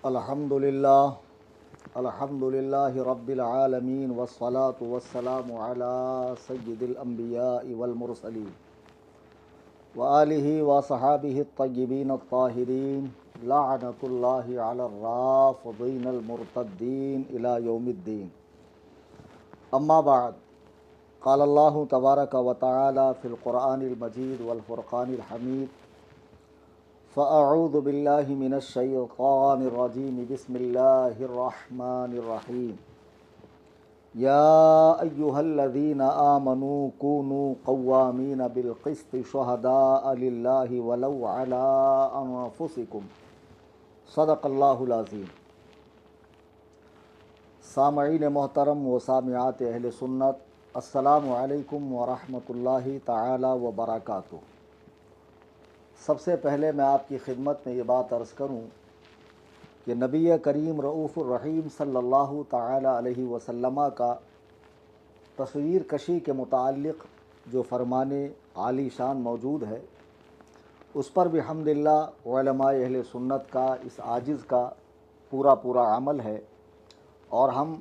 الحمد للہ رب العالمین والصلاة والسلام علی سید الانبیاء والمرسلین وآلہ وصحابہ الطیبین الطاہرین لعنۃ اللہ علی الرافضین المرتدین الی یوم الدین. اما بعد، قال اللہ تبارک و تعالی فی القرآن المجید والفرقان الحمید: فأعوذ باللہ من الشیطان الرجیم بسم اللہ الرحمن الرحیم. یا ایہا الذین آمنوا کونوا قوامین بالقسط شہداء للہ ولو علی انفسکم. صدق اللہ العظیم. سامعین محترم و سامعات اہل سنت، السلام علیکم ورحمۃ اللہ تعالی وبرکاتہ. سب سے پہلے میں آپ کی خدمت میں یہ بات عرض کروں کہ نبی کریم رؤوف الرحیم صلی اللہ تعالی علیہ وسلم کا تصویر کشی کے متعلق جو فرمان عالی شان موجود ہے، اس پر بھی الحمدللہ علماء اہل سنت کا اس عاجز کا پورا عمل ہے، اور ہم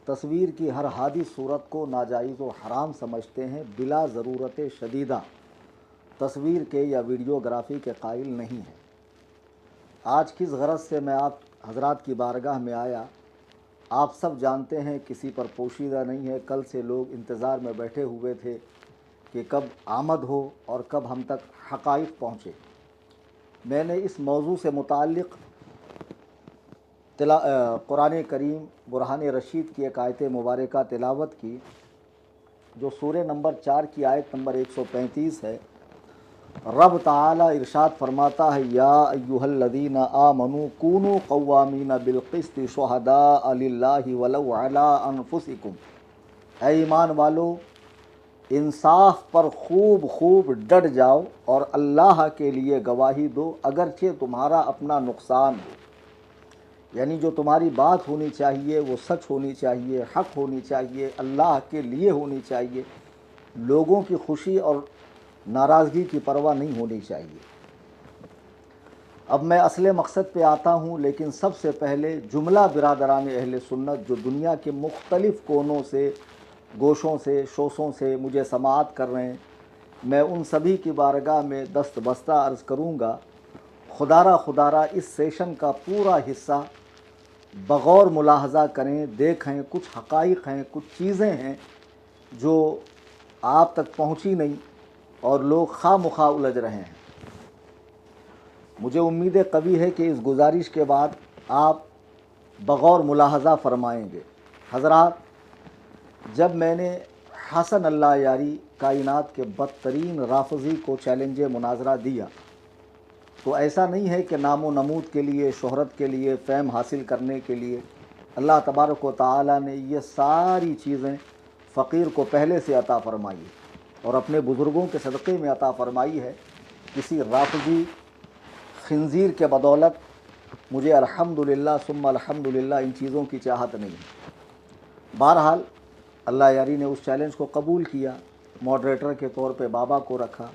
تصویر کی ہر حادث صورت کو ناجائز و حرام سمجھتے ہیں، بلا ضرورت شدیدہ تصویر کے یا ویڈیوگرافی کے قائل نہیں ہیں. آج کس غرض سے میں آپ حضرات کی بارگاہ میں آیا، آپ سب جانتے ہیں، کسی پر پوشیدہ نہیں ہے. کل سے لوگ انتظار میں بیٹھے ہوئے تھے کہ کب آمد ہو اور کب ہم تک حقائق پہنچے. میں نے اس موضوع سے متعلق قرآن کریم برہان رشید کی ایک آیت مبارکہ تلاوت کی، جو سورہ نمبر 4 کی آیت نمبر 135 ہے. رب تعالی ارشاد فرماتا ہے: یا ایہا الذین آمنوا کونوا قوامین بالقسط شہداء للہ ولو علی انفسکم. اے ایمان والو، انصاف پر خوب ڈٹ جاؤ اور اللہ کے لیے گواہی دو، اگرچہ تمہارا اپنا نقصان ہو. یعنی جو تمہاری بات ہونی چاہیے وہ سچ ہونی چاہیے، حق ہونی چاہیے، اللہ کے لیے ہونی چاہیے. لوگوں کی خوشی اور ناراضگی کی پرواہ نہیں ہونی چاہیے. اب میں اصل مقصد پہ آتا ہوں، لیکن سب سے پہلے جملہ برادران اہل سنت جو دنیا کے مختلف کونوں سے، گوشوں سے، شوشوں سے مجھے سماعت کر رہے ہیں، میں ان سبھی کی بارگاہ میں دست بستہ عرض کروں گا، خدارہ اس سیشن کا پورا حصہ بغور ملاحظہ کریں، دیکھیں. کچھ حقائق ہیں، کچھ چیزیں ہیں جو آپ تک پہنچی نہیں اور لوگ خواہ مخواہ الجھ رہے ہیں. مجھے امید قوی ہے کہ اس گزارش کے بعد آپ بغور ملاحظہ فرمائیں گے. حضرات، جب میں نے حسن اللہ یاری کائنات کے بدترین رافضی کو چیلنج مناظرہ دیا، تو ایسا نہیں ہے کہ نام و نمود کے لیے، شہرت کے لیے، فیم حاصل کرنے کے لیے. اللہ تبارک و تعالی نے یہ ساری چیزیں فقیر کو پہلے سے عطا فرمائی اور اپنے بزرگوں کے صدقے میں عطا فرمائی ہے. کسی رافضی خنزیر کے بدولت مجھے الحمدللہ ثم الحمدللہ ان چیزوں کی چاہت نہیں. بہرحال اللہ یاری نے اس چیلنج کو قبول کیا، ماڈریٹر کے طور پہ بابا کو رکھا.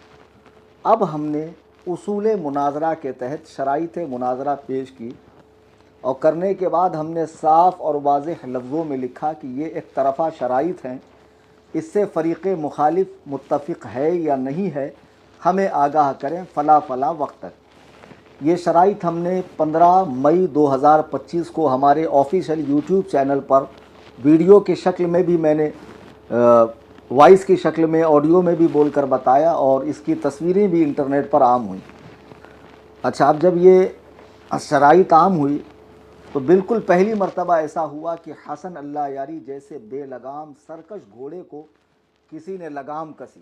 اب ہم نے اصول مناظرہ کے تحت شرائط مناظرہ پیش کی، اور کرنے کے بعد ہم نے صاف اور واضح لفظوں میں لکھا کہ یہ ایک طرفہ شرائط ہیں، اس سے فریق مخالف متفق ہے یا نہیں ہے، ہمیں آگاہ کریں فلاں وقت تک. یہ شرائط ہم نے 15 مئی 2025 کو ہمارے آفیشیل یوٹیوب چینل پر ویڈیو کی شکل میں بھی میں نے وائس کی شکل میں، آڈیو میں بھی بول کر بتایا، اور اس کی تصویریں بھی انٹرنیٹ پر عام ہوئیں. اچھا، اب جب یہ شرائط عام ہوئی تو بالکل پہلی مرتبہ ایسا ہوا کہ حسن اللہ یاری جیسے بے لگام سرکش گھوڑے کو کسی نے لگام کسی،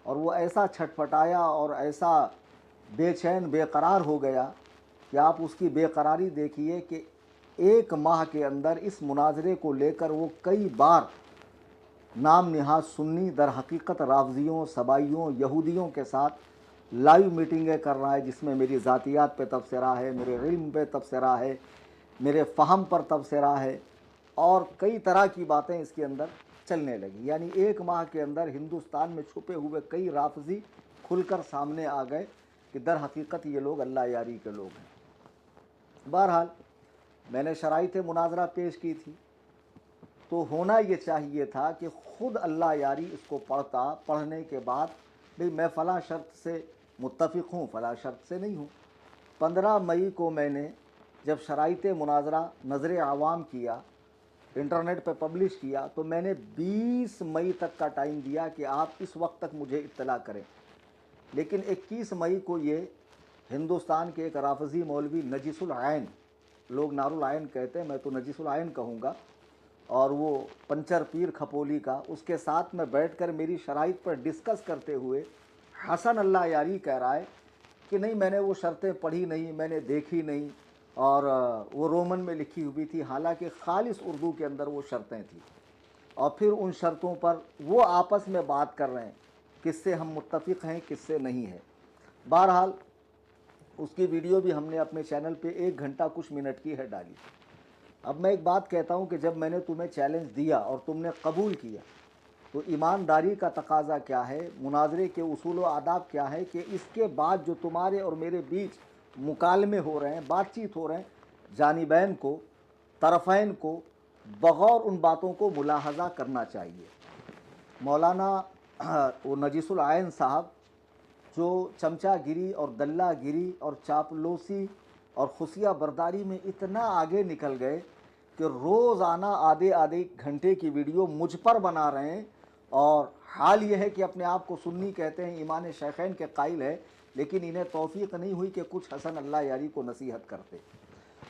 اور وہ ایسا چھٹپٹایا اور ایسا بے چین بے قرار ہو گیا کہ آپ اس کی بے قراری دیکھیے کہ 1 ماہ کے اندر اس مناظرے کو لے کر وہ کئی بار نام نہاد سنی، در حقیقت رافضیوں، سبائیوں، یہودیوں کے ساتھ لائیو میٹنگیں کر رہا ہے، جس میں میری ذاتیات پہ تبصرہ ہے، میرے علم پہ تبصرہ ہے، میرے فہم پر تبصرہ ہے، اور کئی طرح کی باتیں اس کے اندر چلنے لگی. یعنی 1 ماہ کے اندر ہندوستان میں چھپے ہوئے کئی رافضی کھل کر سامنے آ گئے کہ در حقیقت یہ لوگ اللہ یاری کے لوگ ہیں. بہرحال میں نے شرائط مناظرہ پیش کی تھی، تو ہونا یہ چاہیے تھا کہ خود اللہ یاری اس کو پڑھتا، پڑھنے کے بعد بھئی میں فلاں شرط سے متفق ہوں، فلاں شرط سے نہیں ہوں۔ 15 مئی کو میں نے جب شرائط مناظرہ نظر عوام کیا، انٹرنیٹ پہ پبلش کیا، تو میں نے 20 مئی تک کا ٹائم دیا کہ آپ اس وقت تک مجھے اطلاع کریں، لیکن 21 مئی کو یہ ہندوستان کے ایک رافضی مولوی نجس العین، لوگ نار العین کہتے ہیں، میں تو نجس العین کہوں گا، اور وہ پنچر پیر کھپولی کا، اس کے ساتھ میں بیٹھ کر میری شرائط پر ڈسکس کرتے ہوئے حسن اللہ یاری کہہ رہا ہے کہ نہیں میں نے وہ شرطیں پڑھی نہیں، میں نے دیکھی نہیں، اور وہ رومن میں لکھی ہوئی تھی، حالانکہ خالص اردو کے اندر وہ شرطیں تھیں، اور پھر ان شرطوں پر وہ آپس میں بات کر رہے ہیں کس سے ہم متفق ہیں کس سے نہیں ہے۔ بہرحال اس کی ویڈیو بھی ہم نے اپنے چینل پہ 1 گھنٹہ کچھ منٹ کی ہے ڈالی۔ اب میں ایک بات کہتا ہوں کہ جب میں نے تمہیں چیلنج دیا اور تم نے قبول کیا، تو ایمانداری کا تقاضا کیا ہے، مناظرے کے اصول و آداب کیا ہے کہ اس کے بعد جو تمہارے اور میرے بیچ مکالمے ہو رہے ہیں، بات چیت ہو رہے ہیں، جانبین کو، طرفین کو بغور ان باتوں کو ملاحظہ کرنا چاہیے۔ مولانا وہ نجس العین صاحب جو چمچہ گیری اور دلہ گیری اور چاپلوسی اور خفیہ برداری میں اتنا آگے نکل گئے کہ روزانہ آدھے گھنٹے کی ویڈیو مجھ پر بنا رہے ہیں، اور حال یہ ہے کہ اپنے آپ کو سنی کہتے ہیں، ایمان شیخین کے قائل ہے، لیکن انہیں توفیق نہیں ہوئی کہ کچھ حسن اللہ یاری کو نصیحت کرتے۔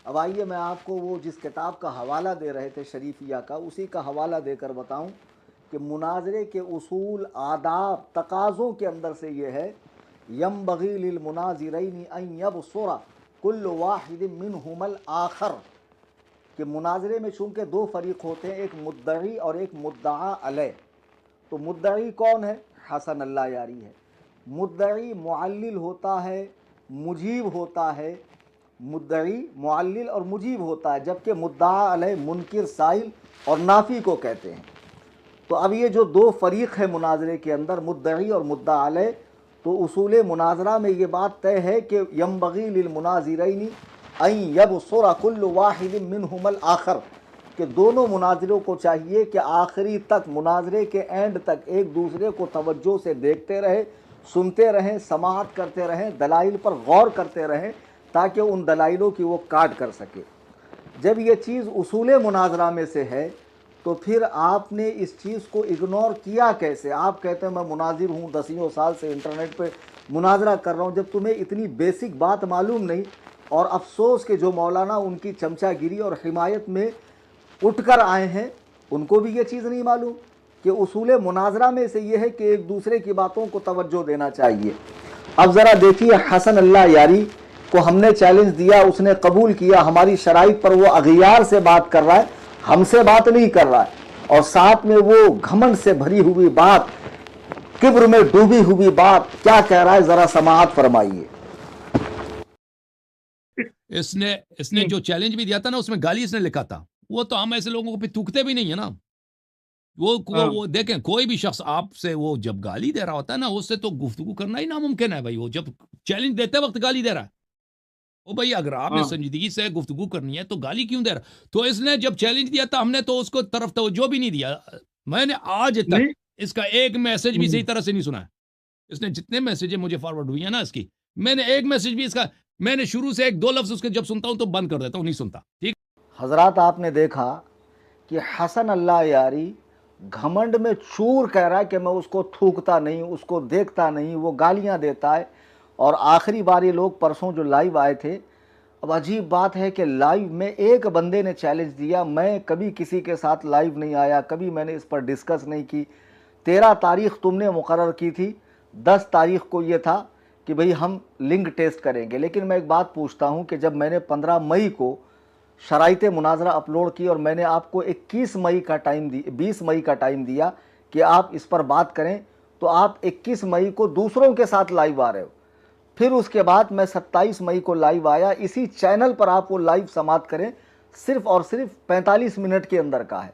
اب آئیے میں آپ کو وہ جس کتاب کا حوالہ دے رہے تھے شریفیہ کا، اسی کا حوالہ دے کر بتاؤں کہ مناظرے کے اصول، آداب، تقاضوں کے اندر سے یہ ہے ينبغي للمناظرین ان یبصر کل واحد منہما الآخر، کہ مناظرے میں چونکہ 2 فریق ہوتے ہیں، ایک مدعی اور ایک مدعا علیہ، تو مدعی کون ہے؟ حسن اللہ یاری ہے۔ مدعی معلل ہوتا ہے، مجیب ہوتا ہے، مدعی معلل اور مجیب ہوتا ہے، جبکہ مدعا علیہ منکر، سائل اور نافی کو کہتے ہیں۔ تو اب یہ جو 2 فریق ہے مناظرے کے اندر، مدعی اور مدعا علیہ، تو اصول مناظرہ میں یہ بات طے ہے کہ ینبغی للمناظرین ان یبصر کل واحد منہما الآخر، کہ دونوں مناظروں کو چاہیے کہ آخری تک، مناظرے کے اینڈ تک ایک دوسرے کو توجہ سے دیکھتے رہے، سنتے رہیں، سماعت کرتے رہیں، دلائل پر غور کرتے رہیں، تاکہ ان دلائلوں کی وہ کاٹ کر سکے۔ جب یہ چیز اصول مناظرہ میں سے ہے تو پھر آپ نے اس چیز کو اگنور کیا کیسے؟ آپ کہتے ہیں میں مناظر ہوں، 10 سال سے انٹرنیٹ پہ مناظرہ کر رہا ہوں، جب تمہیں اتنی بیسک بات معلوم نہیں، اور افسوس کہ جو مولانا ان کی چمچہ گیری اور حمایت میں اٹھ کر آئے ہیں ان کو بھی یہ چیز نہیں معلوم کہ اصول مناظرہ میں سے یہ ہے کہ ایک دوسرے کی باتوں کو توجہ دینا چاہیے۔ اب ذرا دیکھیے، حسن اللہ یاری کو ہم نے چیلنج دیا، اس نے قبول کیا، ہماری شرائط پر وہ اغیار سے بات کر رہا ہے، ہم سے بات نہیں کر رہا ہے، اور ساتھ میں وہ گھمنڈ سے بھری ہوئی بات، کبر میں ڈوبی ہوئی بات کیا کہہ رہا ہے، ذرا سماعت فرمائیے۔ اس نے جو چیلنج بھی دیا تھا نا، اس میں گالی اس نے لکھا تھا، وہ تو ہم ایسے لوگوں کو پھر تھوکتے بھی نہیں ہیں نا۔ وہ دیکھیں، کوئی بھی شخص آپ سے وہ جب گالی دے رہا ہوتا ہے نا، اس سے تو گفتگو کرنا ہی ناممکن ہے بھائی۔ وہ جب چیلنج دیتے وقت گالی دے رہا ہے، او بھائی اگر آپ نے سنجیدگی سے گفتگو کرنی ہے تو گالی کیوں دے رہا؟ تو اس نے جب چیلنج دیا تھا، ہم نے تو اس کو طرف توجہ بھی نہیں دیا۔ میں نے آج تک اس کا ایک میسج بھی صحیح طرح سے نہیں سنا ہے۔ اس نے جتنے میسج مجھے فارورڈ ہوئی ہیں نا اس کی، میں نے ایک میسج بھی اس کا، میں نے شروع سے 1-2 لفظ اس کے جب سنتا ہوں تو بند کر دیتا ہوں، نہیں سنتا۔ ٹھیک حضرات، آپ نے دیکھا کہ حسن اللہ یاری گھمنڈ میں چور کہہ رہا ہے کہ میں اس کو تھوکتا نہیں، اس کو دیکھتا نہیں، وہ گالیاں دیتا ہے۔ اور آخری بار یہ لوگ پرسوں جو لائیو آئے تھے، اب عجیب بات ہے کہ لائیو میں ایک بندے نے چیلنج دیا، میں کبھی کسی کے ساتھ لائیو نہیں آیا، کبھی میں نے اس پر ڈسکس نہیں کی۔ 13 تاریخ تم نے مقرر کی تھی، 10 تاریخ کو یہ تھا کہ بھئی ہم لنک ٹیسٹ کریں گے، لیکن میں ایک بات پوچھتا ہوں کہ جب میں نے 15 مئی کو شرائط مناظرہ اپلوڈ کی اور میں نے آپ کو 21 مئی کا ٹائم 20 مئی کا ٹائم دیا کہ آپ اس پر بات کریں، تو آپ 21 مئی کو دوسروں کے ساتھ لائیو آ رہے ہو۔ پھر اس کے بعد میں 27 مئی کو لائیو آیا، اسی چینل پر آپ وہ لائیو سماعت کریں، صرف اور صرف 45 منٹ کے اندر کا ہے۔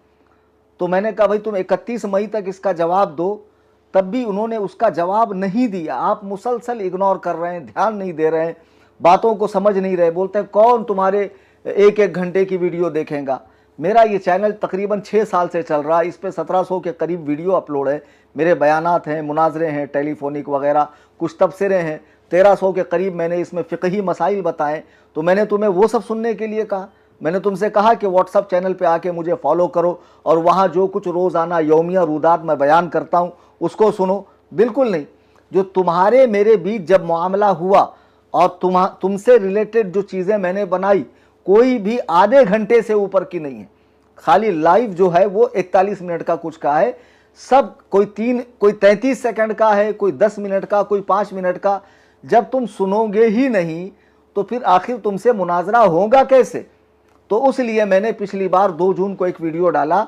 تو میں نے کہا بھائی تم 31 مئی تک اس کا جواب دو، تب بھی انہوں نے اس کا جواب نہیں دیا۔ آپ مسلسل اگنور کر رہے ہیں، دھیان نہیں دے رہے ہیں، बातों को समझ नहीं रहे, बोलते हैं कौन तुम्हारे एक एक घंटे की वीडियो देखेगा। मेरा ये चैनल तकरीबन 6 साल से चल रहा है, इस पे 1700 के करीब वीडियो अपलोड है, मेरे बयानात हैं, मुनाजरे हैं, टेलीफोनिक वगैरह, कुछ तबसरे हैं, 1300 के करीब मैंने इसमें फ़िक़ही मसाइल बताएं। तो मैंने तुम्हें वो सब सुनने के लिए कहा? मैंने तुमसे कहा कि व्हाट्सअप चैनल पे आके मुझे फॉलो करो और वहाँ जो कुछ रोज़ाना यौमिया रूदात मैं बयान करता हूँ उसको सुनो? बिल्कुल नहीं। जो तुम्हारे मेरे बीच जब मामला हुआ और तुमसे रिलेटेड जो चीज़ें मैंने बनाई, कोई भी आधे घंटे से ऊपर की नहीं है। खाली लाइव जो है वो 41 मिनट का कुछ का है, सब कोई 33 सेकंड का है, कोई 10 मिनट का, कोई 5 मिनट का। जब तुम सुनोगे ही नहीं तो फिर आखिर तुमसे मुनाजरा होगा कैसे? तो उसलिए मैंने पिछली बार 2 जून को एक वीडियो डाला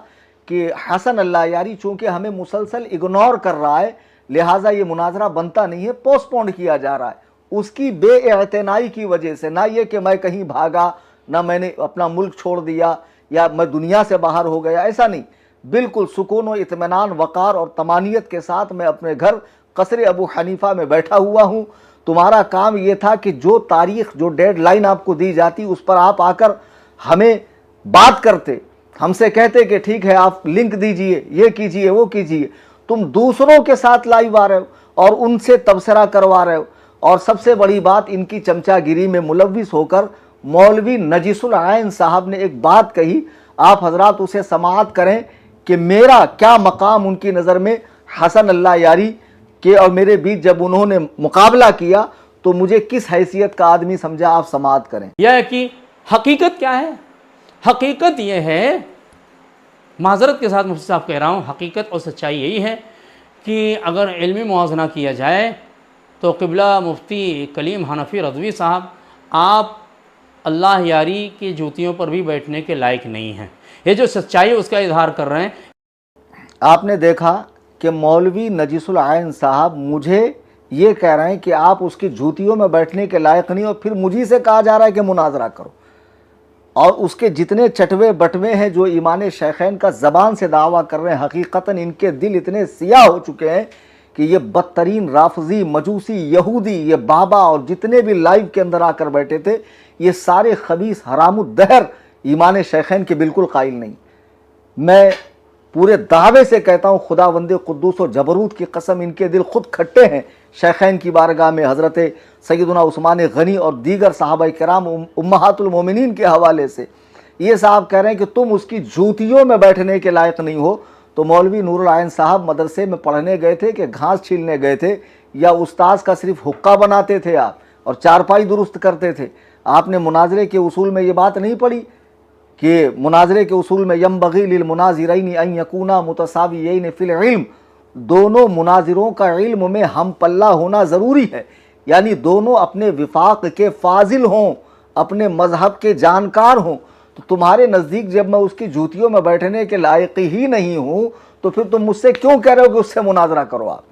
कि हसन अल्लाह यारी चूँकि हमें मुसलसल इग्नोर कर रहा है, लिहाजा ये मुनाजरा बनता नहीं है, पोस्टपोन किया जा रहा है। उसकी बेइतनाई की वजह से, ना ये कि मैं कहीं भागा, ना मैंने अपना मुल्क छोड़ दिया या मैं दुनिया से बाहर हो गया, ऐसा नहीं। बिल्कुल सुकून और इत्मीनान, वक़ार और तमानियत के साथ मैं अपने घर कसरे अबू हनीफा में बैठा हुआ हूँ। तुम्हारा काम ये था कि जो तारीख, जो डेडलाइन आपको दी जाती उस पर आप आकर हमें बात करते, हमसे कहते कि ठीक है आप लिंक दीजिए, ये कीजिए, वो कीजिए। तुम दूसरों के साथ लाइव आ रहे हो और उनसे तबसरा करवा रहे हो। और सबसे बड़ी बात, इनकी चमचागिरी में मुलव्विस होकर मौलवी नजीसुल आइन साहब ने एक बात कही, आप हजरात उसे समाअत करें कि मेरा क्या मकाम उनकी नज़र में हसन अल्लाह यारी के और मेरे बीच जब उन्होंने मुकाबला किया तो मुझे किस हैसियत का आदमी समझा, आप समाअत करें। यह है कि हकीकत क्या है? हकीकत यह है, माजरत के साथ मुफ्ती साहब कह रहा हूँ, हकीकत और सच्चाई यही है कि अगर इल्मी मुआजना किया जाए तो क़िबला मुफ्ती कलीम हनफी रज़वी साहब, आप अल्लाह यारी की जूतियों पर भी बैठने के लायक नहीं हैं। ये जो सच्चाई है उसका इजहार कर रहे हैं। आपने देखा कि मौलवी नजीसुल आइन साहब मुझे ये कह रहे हैं कि आप उसकी जूतियों में बैठने के लायक नहीं, और फिर मुझी से कहा जा रहा है कि मुनाजरा करो। और उसके जितने चटवे बटवे हैं जो ईमान शेखैन का ज़बान से दावा कर रहे हैं, हकीकतन इनके दिल इतने सियाह हो चुके हैं कि ये बदतरीन राफजी, मजूसी, यहूदी, ये बाबा और जितने भी लाइव के अंदर आकर बैठे थे, ये सारे खबीस हरामुद्दहर ईमान शेखैन के बिल्कुल कायल नहीं। मैं पूरे दावे से कहता हूँ, खुदावंदे कुद्दूस और जबरूत की कसम, इनके दिल खुद खट्टे हैं शेखैन की बारगाह में हज़रत सैयदना उस्मान गनी और दीगर सहाबा किराम उम्महातुल मोमिनीन के हवाले से। ये साहब कह रहे हैं कि तुम उसकी जूतियों में बैठने के लायक नहीं हो। तो मौलवी नूरुल आइन साहब मदरसे में पढ़ने गए थे कि घास छीलने गए थे, या उस्ताद का सिर्फ हुक्का बनाते थे आप और चारपाई दुरुस्त करते थे? आपने मुनाजरे के उसूल में ये बात नहीं पढ़ी कि मुनाजरे के उसूल में यंबगी लिल मुनाजिरैन अन यकूना मुतसावियैन फिल इल्म, दोनों मुनाजिरों का इल्म में हम पल्ला होना ज़रूरी है, यानी दोनों अपने विफाक के फाजिल हों, अपने मजहब के जानकार हों। तो तुम्हारे नज़दीक जब मैं उसकी जूतियों में बैठने के लायक ही नहीं हूँ तो फिर तुम मुझसे क्यों कह रहे हो कि उससे मुनाजरा करो? आप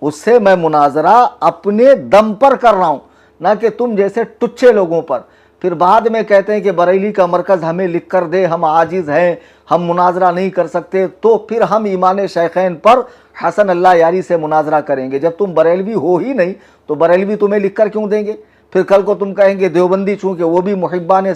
उससे मैं मुनाजरा अपने दम पर कर रहा हूँ, ना कि तुम जैसे टुच्चे लोगों पर। फिर बाद में कहते हैं कि बरेली का मरकज़ हमें लिख कर दे, हम आजिज़ हैं, हम मुनाजरा नहीं कर सकते, तो फिर हम ईमान शेखैन पर हसन अल्लाह यारी से मुनाजरा करेंगे। जब तुम बरेलवी हो ही नहीं तो बरेलवी तुम्हें लिख कर क्यों देंगे? फिर कल को तुम कहेंगे देवबंदी, चूँकि वो भी मुहिब्बान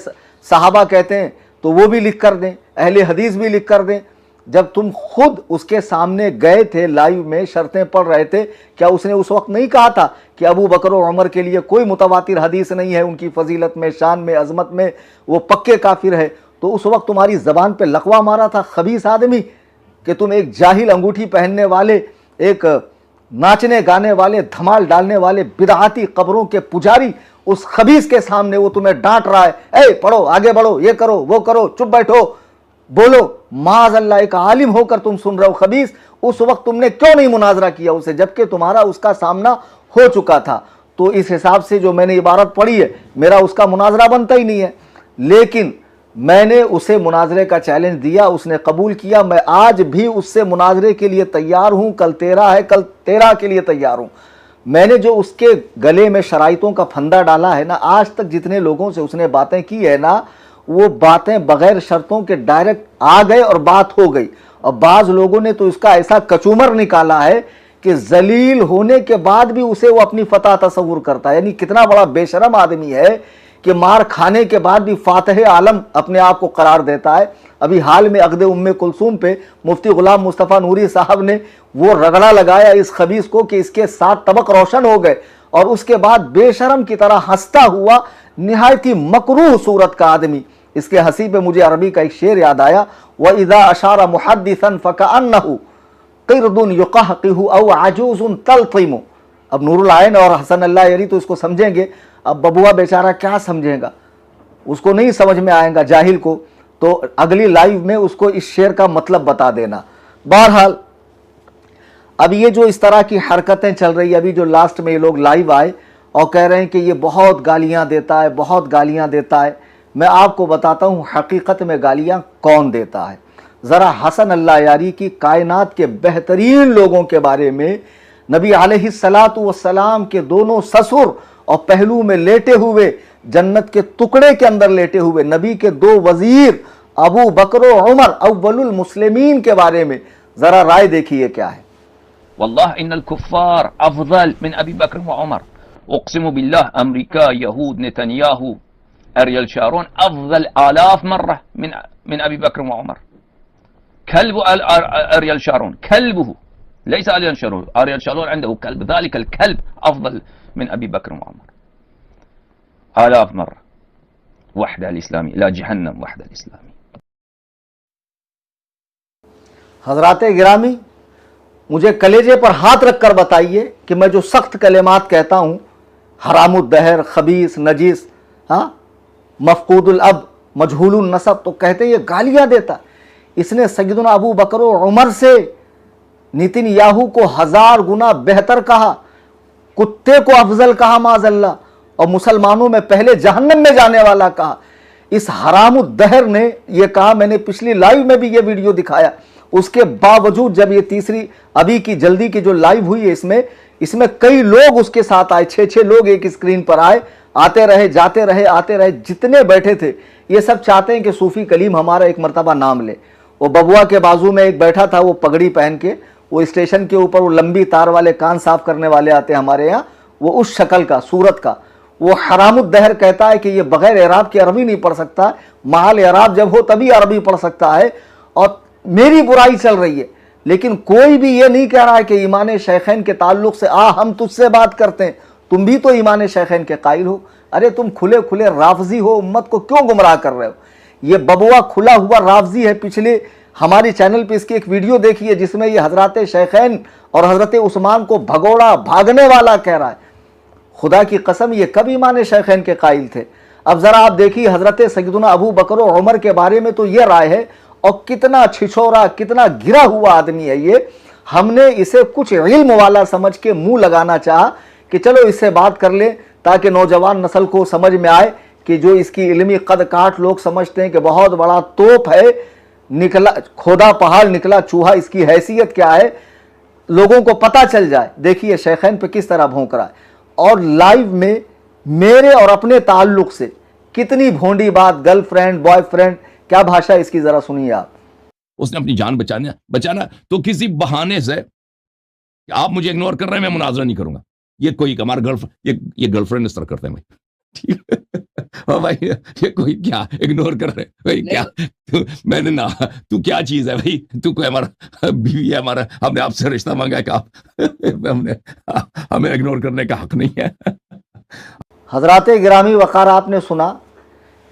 सहाबा कहते हैं, तो वो भी लिख कर दें, अहले हदीस भी लिख कर दें। जब तुम खुद उसके सामने गए थे लाइव में, शर्तें पढ़ रहे थे, क्या उसने उस वक्त नहीं कहा था कि अबू बकर और उमर के लिए कोई मुतवातिर हदीस नहीं है, उनकी फजीलत में, शान में, अजमत में वो पक्के काफिर है? तो उस वक्त तुम्हारी ज़बान पे लकवा मारा था खबीस आदमी कि तुम एक जाहिल, अंगूठी पहनने वाले, एक नाचने गाने वाले, धमाल डालने वाले, बिदआती कब्रों के पुजारी, उस खबीस के सामने वो तुम्हें डांट रहा है, ए पढ़ो, आगे बढ़ो, ये करो, वो करो, चुप बैठो, बोलो। माज़ अल्लाह, एक आलिम होकर तुम सुन रहे हो खबीस। उस वक्त तुमने क्यों नहीं मुनाजरा किया उसे, जबकि तुम्हारा उसका सामना हो चुका था? तो इस हिसाब से जो मैंने इबारत पढ़ी है, मेरा उसका मुनाजरा बनता ही नहीं है। लेकिन मैंने उसे मुनाजरे का चैलेंज दिया, उसने कबूल किया। मैं आज भी उससे मुनाजरे के लिए तैयार हूँ। कल 13 है, कल 13 के लिए तैयार हूँ। मैंने जो उसके गले में शराइतों का फंदा डाला है ना, आज तक जितने लोगों से उसने बातें की है ना, वो बातें बगैर शर्तों के डायरेक्ट आ गए और बात हो गई। और बाज़ लोगों ने तो इसका ऐसा कचूमर निकाला है کہ ذلیل ہونے کے بعد بھی اسے وہ اپنی فتح تصور کرتا ہے. یعنی کتنا بڑا بے شرم آدمی ہے کہ مار کھانے کے بعد بھی فاتح عالم اپنے آپ کو قرار دیتا ہے. ابھی حال میں عقد ام کلثوم پہ مفتی غلام مصطفیٰ نوری صاحب نے وہ رگڑا لگایا اس خبیث کو کہ اس کے 7 طبق روشن ہو گئے, اور اس کے بعد بے شرم کی طرح ہنستا ہوا نہایت ہی مکروہ صورت کا آدمی. اس کے ہنسی پہ مجھے عربی کا ایک شعر یاد آیا, وَإِذَا أَشَارَ مُحَدِّثًا فَكَأَنَّهُ قِرْدٌ يُقَحْقِهُ أَوْ عَجُوزٌ تَلْطِمُ. اب نور العین اور حسن اللہ یری تو اس کو سمجھیں گے, اب ببوا بیچارہ کیا سمجھے گا, اس کو نہیں سمجھ میں آئے گا جاہل کو. تو اگلی لائیو میں اس کو اس شعر کا مطلب بتا دینا. بہرحال اب یہ جو اس طرح کی حرکتیں چل رہی ہیں, ابھی جو لاسٹ میں یہ لوگ لائیو آئے اور کہہ رہے ہیں کہ یہ بہت گالیاں دیتا ہے, بہت گالیاں دیتا ہے. میں آپ کو بتاتا ہوں حقیقت میں گالیاں کون دیتا ہے. ذرا حسن اللہ یاری کی کائنات کے بہترین لوگوں کے بارے میں, نبی علیہ السلام کے دونوں سسر اور پہلو میں لیٹے ہوئے, جنت کے ٹکڑے کے اندر لیٹے ہوئے نبی کے 2 وزیر ابو بکر و عمر اول المسلمین کے بارے میں ذرا رائے دیکھیے کیا ہے. والله إن الكفار أفضل من أبي بكر وعمر. أقسم بالله أمريكا يهود نتنياهو أريل شارون أفضل آلاف مرة من أبي بكر وعمر. كلب أريل شارون كلبه ليس أريل شارون. أريل شارون عنده كلب, ذلك الكلب أفضل من أبي بكر وعمر آلاف مرة. وحدة الإسلامي لا جهنم وحدة الإسلامي. حضرات گرامی, مجھے کلیجے پر ہاتھ رکھ کر بتائیے کہ میں جو سخت کلمات کہتا ہوں, حرام الدہر, خبیث, نجیس, مفقود الاب, مجہول النسب, تو کہتے یہ گالیاں دیتا. اس نے سیدنا ابو بکر و عمر سے نیتن یاہو کو 1000 گنا بہتر کہا, کتے کو افضل کہا معاذ اللہ, اور مسلمانوں میں پہلے جہنم میں جانے والا کہا. اس حرام الدہر نے یہ کہا, میں نے پچھلی لائیو میں بھی یہ ویڈیو دکھایا. اس کے باوجود جب یہ تیسری ابھی کی جلدی کی جو لائیو ہوئی ہے اس میں کئی لوگ اس کے ساتھ آئے, 6 لوگ ایک اسکرین پر آئے, آتے رہے جاتے رہے آتے رہے, جتنے بیٹھے تھے یہ سب چاہتے ہیں کہ صوفی کلیم ہمارا ایک مرتبہ نام لے. وہ ببوا کے بازو میں ایک بیٹھا تھا, وہ پگڑی پہن کے, وہ اسٹیشن کے اوپر وہ لمبی تار والے کان صاف کرنے والے آتے ہیں ہمارے یہاں, وہ اس شکل کا, صورت کا, وہ حرام الدہر کہتا ہے کہ یہ بغیر اعراب کے عربی نہیں پڑھ سکتا, محل اعراب جب ہو تبھی عربی پڑھ سکتا ہے, اور میری برائی چل رہی ہے. لیکن کوئی بھی یہ نہیں کہہ رہا ہے کہ ایمان شیخین کے تعلق سے ہم تجھ سے بات کرتے ہیں, تم بھی تو ایمان شیخین کے قائل ہو. ارے تم کھلے کھلے رافضی ہو, امت کو کیوں گمراہ کر رہے ہو. یہ ببوا کھلا ہوا رافضی ہے. پچھلے ہماری چینل پہ اس کی ایک ویڈیو دیکھیے جس میں یہ حضرات شیخین اور حضرت عثمان کو بھگوڑا بھاگنے والا کہہ رہا ہے. خدا کی قسم یہ کب ایمان شیخین کے قائل تھے. اب ذرا آپ دیکھیے حضرت سیدنا ابو بکر و عمر کے بارے میں تو یہ رائے ہے, اور کتنا چھچورا, کتنا گرا ہوا آدمی ہے یہ. ہم نے اسے کچھ علم والا سمجھ کے منہ لگانا چاہا کہ چلو اس سے بات کر لیں تاکہ نوجوان نسل کو سمجھ میں آئے کہ جو اس کی علمی قد کاٹ لوگ سمجھتے ہیں کہ بہت بڑا توپ ہے, نکلا کھودا پہاڑ نکلا چوہا, اس کی حیثیت کیا ہے, لوگوں کو پتہ چل جائے. دیکھیے شیخین پہ کس طرح بھونک رہا ہے, اور لائیو میں میرے اور اپنے تعلق سے کتنی بھونڈی بات, گرل فرینڈ, بوائے فرینڈ, کیا بھاشا اس کی ذرا سنیے آپ. اس نے اپنی جان بچانا تو کسی بہانے سے کہ آپ مجھے اگنور کر رہے ہیں, میں مناظرہ نہیں کروں گا. یہ کوئی ہمارا یہ گرل فرینڈ اس طرح کرتے ہیں بھائی, ٹھیک ہے بھائی, یہ کوئی کیا اگنور کر رہے بھائی, کیا میں نے نا, تو کیا چیز ہے بھائی, تو کوئی ہمارا بیوی ہے ہمارا, ہم نے آپ سے رشتہ مانگا ہے کہ آپ ہمیں اگنور کرنے کا حق نہیں ہے. حضرات گرامی وقار, آپ نے سنا,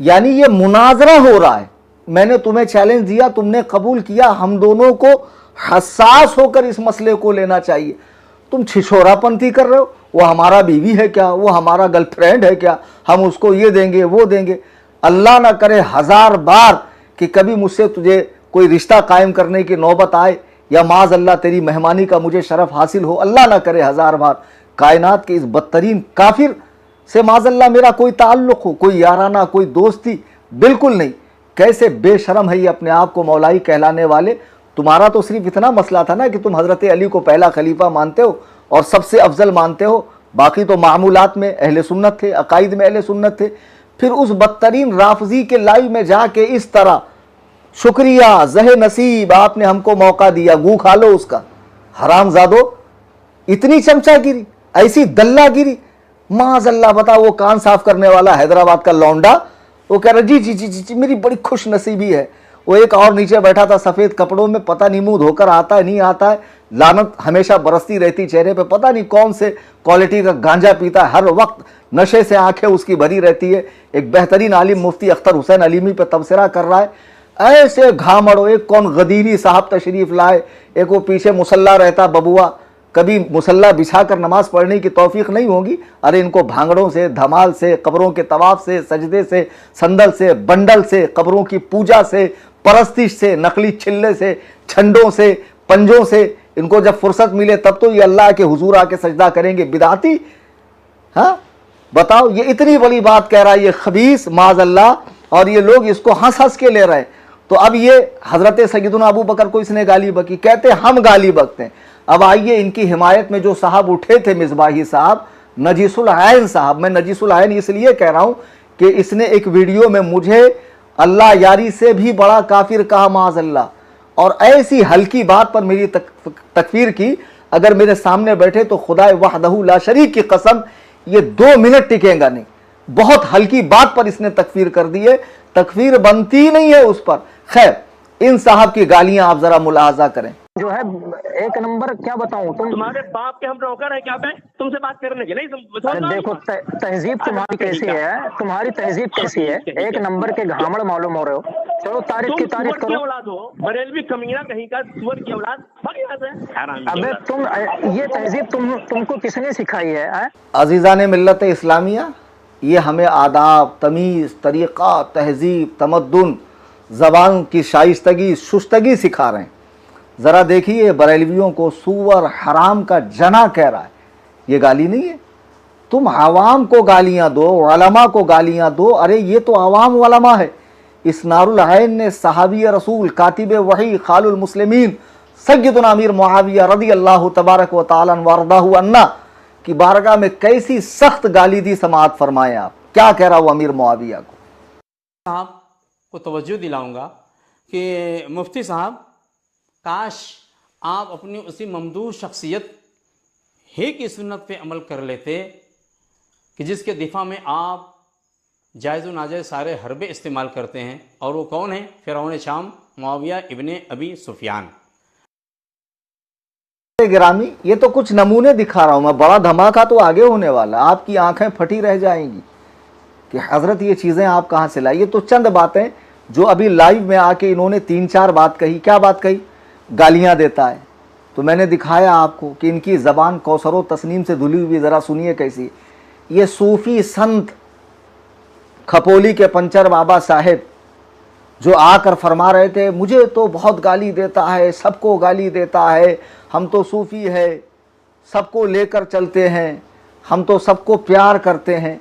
یعنی یہ مناظرہ ہو رہا ہے. میں نے تمہیں چیلنج دیا, تم نے قبول کیا. ہم دونوں کو حساس ہو کر اس مسئلے کو لینا چاہیے. تم چھچورا پنتی کر رہے ہو, وہ ہمارا بیوی ہے کیا, وہ ہمارا گرل فرینڈ ہے کیا, ہم اس کو یہ دیں گے وہ دیں گے. اللہ نہ کرے 1000 بار کہ کبھی مجھ سے تجھے کوئی رشتہ قائم کرنے کی نوبت آئے, یا معاذ اللہ تیری مہمانی کا مجھے شرف حاصل ہو. اللہ نہ کرے 1000 بار کائنات کے اس بدترین کافر سے معاذ اللہ میرا کوئی تعلق ہو, کوئی یارانہ, کوئی دوستی, بالکل نہیں. کیسے بے شرم ہے یہ اپنے آپ کو مولائی کہلانے والے. تمہارا تو صرف اتنا مسئلہ تھا نا کہ تم حضرت علی کو پہلا خلیفہ مانتے ہو اور سب سے افضل مانتے ہو, باقی تو معمولات میں اہل سنت تھے, عقائد میں اہل سنت تھے. پھر اس بدترین رافضی کے لائیو میں جا کے اس طرح شکریہ زہ نصیب, آپ نے ہم کو موقع دیا, گو کھا لو اس کا. حرام زادو, इतनी चमचागिरी, ऐसी दल्लागिरी, माज़अल्लाह। बताओ, वो कान साफ करने वाला हैदराबाद का लौंडा, वो कह रहा जी जी जी जी जी मेरी बड़ी खुश नसीबी है। वो एक और नीचे बैठा था सफ़ेद कपड़ों में, पता नहीं मुंह धोकर आता है नहीं आता है, लानत हमेशा बरसती रहती चेहरे पे, पता नहीं कौन से क्वालिटी का गांजा पीता है, हर वक्त नशे से आंखें उसकी भरी रहती है। एक बेहतरीन आलिम मुफ्ती अख्तर हुसैन अलीमी पे तबसरा कर रहा है। ऐसे घामड़ो, एक कौन गदीरी साहब तशरीफ लाए, एक वो पीछे मुसल्ला रहता बबुआ, कभी मुसल्ला बिछाकर नमाज पढ़ने की तौफीक नहीं होगी। अरे इनको भांगड़ों से, धमाल से, कब्रों के तवाफ से, सजदे से, संदल से, बंडल से, कब्रों की पूजा से, परस्तिश से, नकली छिल्ले से, छंडों से, पंजों से, इनको जब फुर्सत मिले तब तो ये अल्लाह के हुजूर आके सजदा करेंगे, बिदाती। हाँ बताओ, ये इतनी बड़ी बात कह रहा है ये खबीस माज़अल्लाह, और ये लोग इसको हंस हंस के ले रहे हैं। तो अब ये हजरत सैयदना अबू बकर को इसने गाली बकी, कहते हम गाली बकते हैं। अब आइए, इनकी हिमायत में जो साहब उठे थे, मिसबाही साहब, नजीसुल आयन साहब, मैं नजीसुल आयन इसलिए कह रहा हूं कि इसने एक वीडियो में मुझे अल्लाह यारी से भी बड़ा काफिर कहा माज़अल्लाह, और ऐसी हल्की बात पर मेरी तकफीर की। अगर मेरे सामने बैठे तो खुदाए वहदहू ला शरीक की कसम ये 2 मिनट टिकेगा नहीं। बहुत हल्की बात पर इसने तकफीर कर दी है, तकफीर बनती नहीं है उस पर। खैर, इन साहब की गालियां आप जरा मुलाहाजा करें। जो है एक नंबर, क्या बताऊं, तुम्हारे बाप के हम नौकर है क्या पे तुमसे बात करने के? नहीं देखो तहजीब तुम्हारी कैसी है, तुम्हारी तहजीब कैसी है, एक नंबर के घामड़ मालूम हो रहे हो। चलो तारीफ की तारीफ करो। औलाद हो, बरेलवी कमीना कहीं का, सुअर की औलाद, भाग यहाँ से। अबे तुम, ये तहजीब तुमको किसने सिखाई है? अजीज़ान मिल्लत इस्लामिया, ये हमें आदाब, तमीज़, तरीक़ा, तहजीब, तमद्दुन, ज़बान की शाइस्तगी, शुस्तगी सिखा रहे हैं। ज़रा देखिए, बरेलवियों को सूअर, हराम का जना कह रहा है, ये गाली नहीं है। तुम आवाम को गालियां दो, उलमा को गालियां दो, अरे ये तो आवाम उलमा है। इसनारुल आयन ने सहाबी रसूल, कातिब वही, खालुल मुस्लिमीन, सय्यदुना अमीर मुआविया रज़ियल्लाहु तबारक व तआला वरदाहु अन्ना की बारगाह में कैसी सख्त गाली दी, समाअत फरमाएं आप। क्या कह रहा हूँ अमीर मुआविया को? साहब को तवज्जो दिलाऊंगा कि मुफ्ती साहब, काश आप अपनी उसी ममदूह शख्सियत ही की सुन्नत पे अमल कर लेते कि जिसके दिफा में आप जायज़ व नाजायज़ सारे हरबे इस्तेमाल करते हैं। और वो कौन है? फ़िरौन शाम मुआविया इब्ने अबी सुफियान। गिरामी, ये तो कुछ नमूने दिखा रहा हूँ मैं, बड़ा धमाका तो आगे होने वाला। आपकी आंखें फटी रह जाएंगी कि हज़रत ये चीज़ें आप कहाँ से लाई। ये तो चंद बातें जो अभी लाइव में आके इन्होंने 3-4 बात कही। क्या बात कही? गालियाँ देता है। तो मैंने दिखाया आपको कि इनकी ज़बान कौसरो तस्नीम से धुली हुई, ज़रा सुनिए कैसी। ये सूफ़ी संत खपोली के पंचर बाबा साहेब जो आकर फरमा रहे थे, मुझे तो बहुत गाली देता है, सबको गाली देता है, हम तो सूफ़ी है, सबको लेकर चलते हैं, हम तो सबको प्यार करते हैं।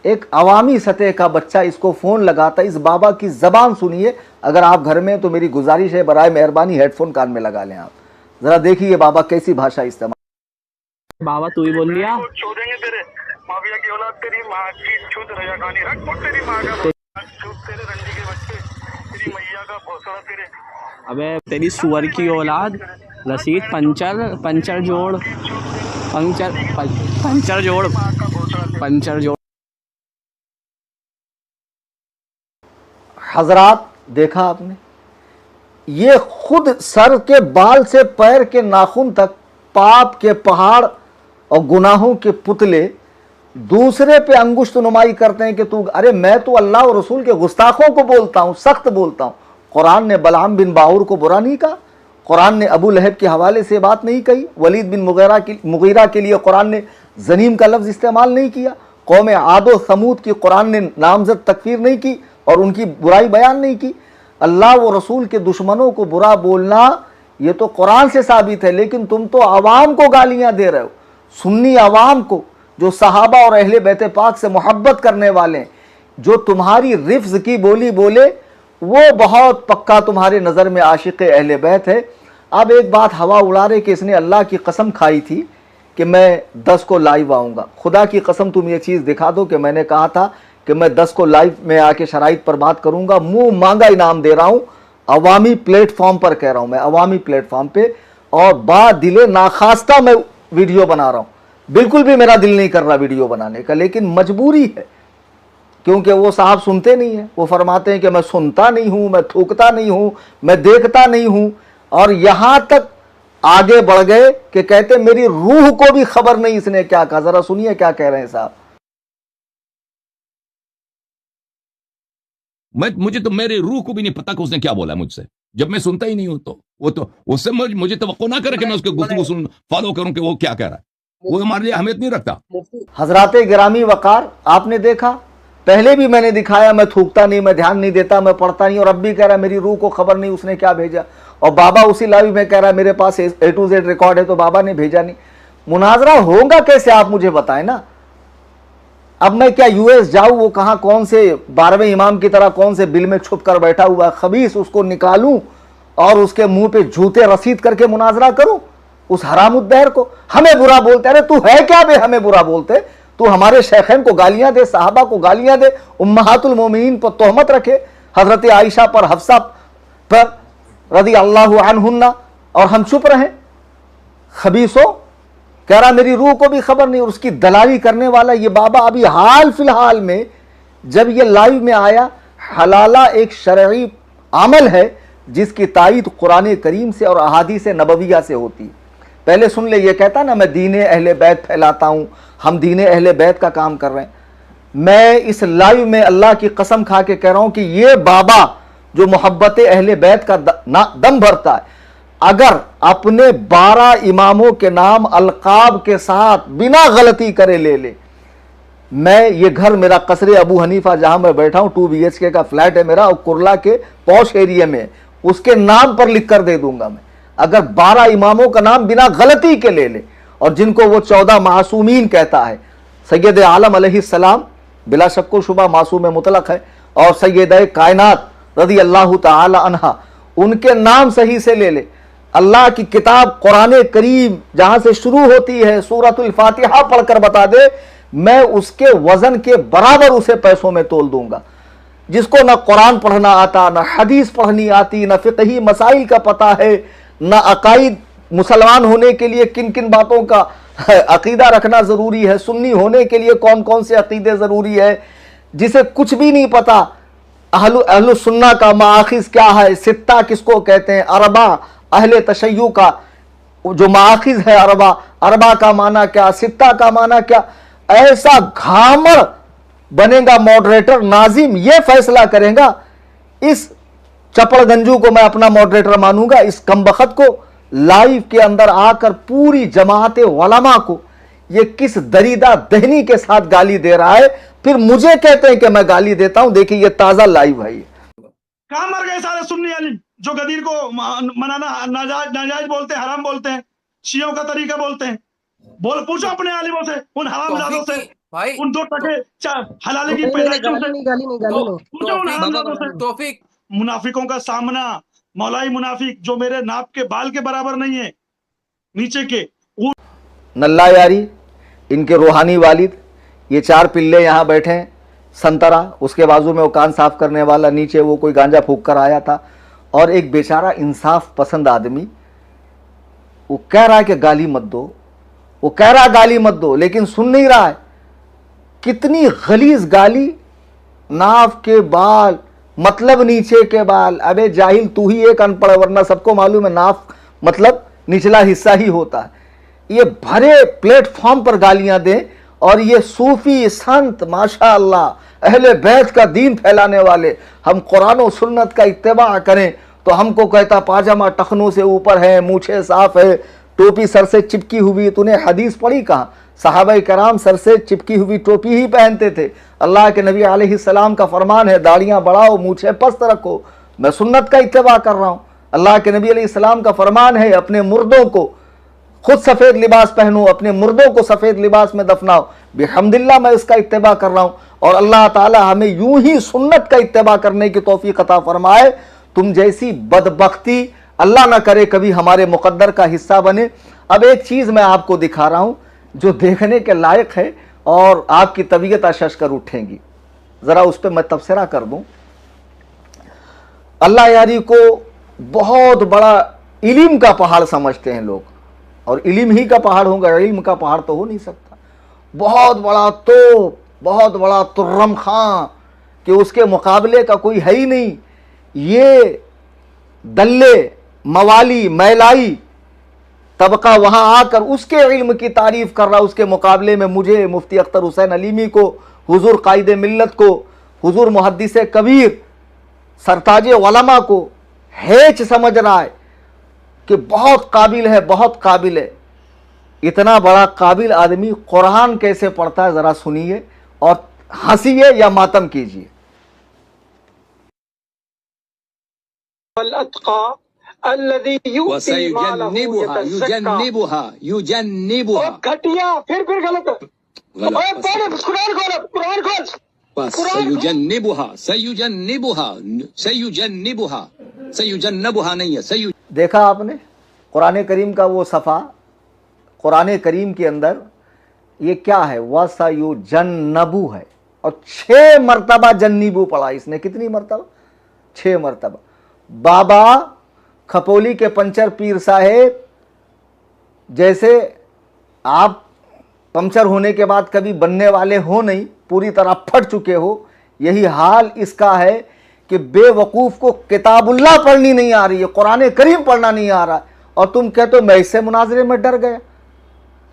एक अवामी सतह का बच्चा इसको फ़ोन लगाता, इस बाबा की ज़बान सुनिए। अगर आप घर में, तो मेरी गुजारिश है बराए मेहरबानी हेडफोन कान में लगा लें आप, ज़रा देखिए बाबा कैसी भाषा इस्तेमाल। बाबा तू ही बोल लिया, छोड़ेंगे तेरे माफिया की औलाद, तेरी माँ की छूत रजा खानी रख, तेरी माँ का छूत, तेरे रंडी के बच्चे, तेरी मैया का भौसला तेरे। अबे तेरी सुअर की औलाद, रसीद पंचर जोड़। हजरात, देखा आपने, ये खुद सर के बाल से पैर के नाखून तक पाप के पहाड़ और गुनाहों के पुतले दूसरे पे अंगुष्ठ नुमाई करते हैं कि तू, अरे मैं तो अल्लाह और रसूल के गुस्ताखों को बोलता हूँ, सख्त बोलता हूँ। कुरान ने बलाम बिन बाउर को बुरा नहीं कहा, कुरान ने अबू लहब के हवाले से बात नहीं कही, वलीद बिन मुगीरा के लिए कुरान ने जनीम का लफ्ज़ इस्तेमाल नहीं किया, कौम आदो समूद की कुरान ने नामजद तकफीर नहीं की और उनकी बुराई बयान नहीं की। अल्लाह व रसूल के दुश्मनों को बुरा बोलना ये तो कुरान से साबित है, लेकिन तुम तो आवाम को गालियां दे रहे हो, सुन्नी आवाम को, जो सहाबा और अहले बैत पाक से मोहब्बत करने वाले, जो तुम्हारी रिफ्ज की बोली बोले, वो बहुत पक्का तुम्हारे नज़र में आशिक़ अहले बैत है। अब एक बात हवा उड़ा रहे कि इसने अल्लाह की कसम खाई थी कि मैं 10 को लाइव आऊँगा। खुदा की कसम तुम ये चीज़ दिखा दो कि मैंने कहा था कि मैं 10 को लाइव में आके शराइत पर बात करूँगा। मुँह मांगा इनाम दे रहा हूँ, अवामी प्लेटफॉर्म पर कह रहा हूँ मैं, अवामी प्लेटफॉर्म पे, और बा दिले नाखास्ता मैं वीडियो बना रहा हूँ, बिल्कुल भी मेरा दिल नहीं कर रहा वीडियो बनाने का, लेकिन मजबूरी है, क्योंकि वो साहब सुनते नहीं है। वो फरमाते हैं कि मैं सुनता नहीं हूँ, मैं थूकता नहीं हूँ, मैं देखता नहीं हूँ, और यहाँ तक आगे बढ़ गए कि कहते मेरी रूह को भी खबर नहीं इसने क्या कहा। जरा सुनिए क्या कह रहे हैं साहब। मुझे तो मेरे रूह को भी नहीं पता कि उसने क्या बोला मुझसे, जब मैं सुनता ही नहीं हूं। तो वो तो उससे मुझे तवक्को ना करे कि मैं उसके गुफ्तगू फॉलो करूं कि वो क्या कह रहा है, वो हमारे लिए अहमियत नहीं रखता। हजरात गिरामी वकार, आपने देखा, पहले भी मैंने दिखाया, मैं थूकता नहीं, मैं ध्यान नहीं देता, मैं पढ़ता नहीं, और अब भी कह रहा है मेरी रूह को खबर नहीं उसने क्या भेजा। और बाबा उसी लाइव में कह रहा है मेरे पास A to Z रिकॉर्ड है, तो बाबा ने भेजा नहीं। मुनाजरा होगा कैसे, आप मुझे बताएं ना। अब मैं क्या US जाऊं, वो कहां कौन से 12वें इमाम की तरह कौन से बिल में छुप कर बैठा हुआ खबीस, उसको निकालूं और उसके मुंह पे जूते रसीद करके मुनाजरा करूं उस हरामुद्दहर को। हमें बुरा बोलते, अरे तू है क्या बे हमें बुरा बोलते, तू हमारे शेखैन को गालियां दे, साहबा को गालियां दे, उम्महातुल मोमिनीन पर तोहमत रखे, हजरत आयशा पर, हफ्सा पर रदी अल्लाह अन्हुन्ना, और हम चुप रहे। खबीसो कह रहा मेरी रूह को भी खबर नहीं, और उसकी दलाली करने वाला ये बाबा अभी हाल फिलहाल में जब ये लाइव में आया, हलाला एक शरई अमल है जिसकी तायीद कुरान करीम से और अहादीस नबविया से होती है। पहले सुन ले, ये कहता ना मैं दीन अहले बैत फैलाता हूं, हम दीन अहले बैत का काम कर रहे हैं। मैं इस लाइव में अल्लाह की कसम खा के कह रहा हूं कि ये बाबा जो मोहब्बत अहले बैत का दम भरता है, अगर अपने 12 इमामों के नाम अलकाब के साथ बिना गलती करे ले ले, मैं ये घर मेरा कसरे अबू हनीफा जहां मैं बैठा हूं 2 BHK का फ्लैट है मेरा, और कुरला के पौश एरिया में, उसके नाम पर लिख कर दे दूंगा मैं, अगर 12 इमामों का नाम बिना गलती के ले ले। और जिनको वो 14 मासूमीन कहता है, सैयद आलम अलैहिस्सलाम बिला शक व शुबा मासूम मुतलक है, और सैयद कायनात रदी अल्लाह ताला अन्हा, उनके नाम सही से ले ले। अल्लाह की किताब कुरान करीम जहां से शुरू होती है सूरतुल फातिहा पढ़कर बता दे, मैं उसके वजन के बराबर उसे पैसों में तोल दूंगा। जिसको ना कुरान पढ़ना आता, ना हदीस पढ़नी आती, ना फिक़ही मसाइल का पता है, ना अकाईद, मुसलमान होने के लिए किन किन बातों का अकीदा रखना जरूरी है, सुन्नी होने के लिए कौन कौन से अकीदे जरूरी है, जिसे कुछ भी नहीं पता। अहलु सुन्ना का माखिज क्या है, सित्ता किसको कहते हैं, अरबा अहले तशय्यु का जो माखिज है, अरबा का माना क्या, सित्ता का माना क्या, ऐसा घामड़ बनेगा मॉडरेटर नाजिम, ये फैसला करेगा। इस चपड़गंजू को मैं अपना मॉडरेटर मानूंगा, इस कमबख्त को लाइव के अंदर आकर पूरी जमात उलमा को ये किस दरीदा दहनी के साथ गाली दे रहा है, फिर मुझे कहते हैं कि मैं गाली देता हूं। देखिए ये ताजा लाइव है। कहां मर गए सारे सुन्नी अली जो गदीर को मनाना नाजायज बोलते हैं, हराम बोलते हैं, शियों का तरीका बोलते हैं। बोल पूछो अपने आलिमों से, उन हरामजादों से, उन 2 टके हलाले की पैदाइशों से, पूछो उन हरामजादों से। मुनाफिकों का सामना, मौलाई मुनाफिक जो मेरे नाप के बाल के बराबर नहीं है, नीचे के नल्ला यारी, इनके रूहानी वालिद, ये 4 पिल्ले यहाँ बैठे हैं, संतरा, उसके बाजू में वो कान साफ करने वाला, नीचे वो कोई गांजा फूक कर आया था, और एक बेचारा इंसाफ पसंद आदमी, वो कह रहा है कि गाली मत दो, वो कह रहा है गाली मत दो, लेकिन सुन नहीं रहा है। कितनी गलीज गाली, नाफ के बाल मतलब नीचे के बाल। अबे जाहिल, तू ही एक अनपढ़, वरना सबको मालूम है नाफ मतलब निचला हिस्सा ही होता है। ये भरे प्लेटफॉर्म पर गालियां दें, और ये सूफी संत माशाअल्लाह अहले बैत का दीन फैलाने वाले, हम कुरान और सुन्नत का इत्तिबा करें तो हमको कहता पाजामा टखनों से ऊपर है, मूछें साफ है, टोपी सर से चिपकी हुई। तूने हदीस पढ़ी कहाँ? सहाबाए कराम सर से चिपकी हुई टोपी ही पहनते थे। अल्लाह के नबी अलैहिस्सलाम का फरमान है दाढ़ियां बढ़ाओ, मूछें पस्त रखो। मैं सुन्नत का इत्तिबा कर रहा हूँ। अल्लाह के नबी अलैहिस्सलाम का फरमान है अपने मुर्दों को खुद सफेद लिबास पहनो, अपने मुर्दों को सफेद लिबास में दफनाओ। बिहम्दिल्लाह मैं इसका इत्तिबा कर रहा हूँ, और अल्लाह ताला हमें यूं ही सुन्नत का इत्तिबा करने की तौफीक अता फरमाए। तुम जैसी बदबख्ती अल्लाह ना करे कभी हमारे मुकद्दर का हिस्सा बने। अब एक चीज मैं आपको दिखा रहा हूं जो देखने के लायक है और आपकी तबीयत अशश कर उठेंगी, जरा उस पर मैं तबसरा कर दूं। अल्लाह यारी को बहुत बड़ा इल्म का पहाड़ समझते हैं लोग, اور علم ہی کا پہاڑ ہوگا, علم کا پہاڑ تو ہو نہیں سکتا. بہت بڑا توپ, بہت بڑا ترم خاں کہ اس کے مقابلے کا کوئی ہے ہی نہیں. یہ دلے موالی میلائی طبقہ وہاں آ کر اس کے علم کی تعریف کر رہا, اس کے مقابلے میں مجھے مفتی اختر حسین علیمی کو, حضور قائد ملت کو, حضور محدث کبیر سرتاج علماء کو ہیچ سمجھ رہا ہے کہ بہت قابل ہے, بہت قابل ہے. اتنا بڑا قابل آدمی قرآن کیسے پڑھتا ہے ذرا سنیے اور ہنسیے یا ماتم کیجیے. الذي يؤتي ماله يجنبها گھٹیا پھر غلط قرآن سیجنبها نہیں ہے. دیکھا آپ نے قرآن کریم کا وہ صفحہ, قرآن کریم کے اندر یہ کیا ہے, وَسَيُجَنَّبُ ہے, اور 6 مرتبہ جنبو پڑھا اس نے. کتنی مرتبہ؟ 6 مرتبہ. بابا کھپولی کے پنچر پیر صاحب جیسے آپ پنچر ہونے کے بعد کبھی بننے والے ہو نہیں, پوری طرح پھٹ چکے ہو, یہی حال اس کا ہے کہ بے وقوف کو کتاب اللہ پڑھنی نہیں آ رہی ہے, قرآن کریم پڑھنا نہیں آ رہا, اور تم کہتے ہو میں اس سے مناظرے میں ڈر گیا.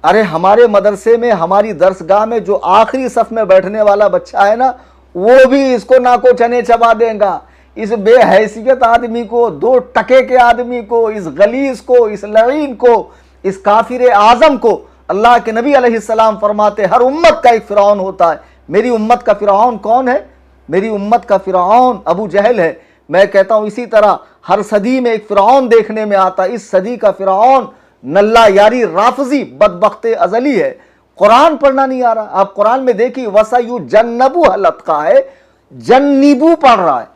ارے ہمارے مدرسے میں, ہماری درسگاہ میں جو آخری صف میں بیٹھنے والا بچہ ہے نا, وہ بھی اس کو ناکو چنے چبا دے گا. اس بے حیثیت آدمی کو, 2 ٹکے کے آدمی کو, اس غلیظ کو, اس لعین کو, اس کافر اعظم کو. اللہ کے نبی علیہ السلام فرماتے ہر امت کا ایک فرعون ہوتا ہے. میری امت کا فرعون کون ہے؟ میری امت کا فرعون ابو جہل ہے. میں کہتا ہوں اسی طرح ہر صدی میں ایک فرعون دیکھنے میں آتا ہے. اس صدی کا فرعون نلہ یاری رافضی بدبخت ازلی ہے. قرآن پڑھنا نہیں آ رہا. آپ قرآن میں دیکھیے وَسَيُجَنَّبُهَا الْأَتْقَى ہے, جنبو پڑھ رہا ہے.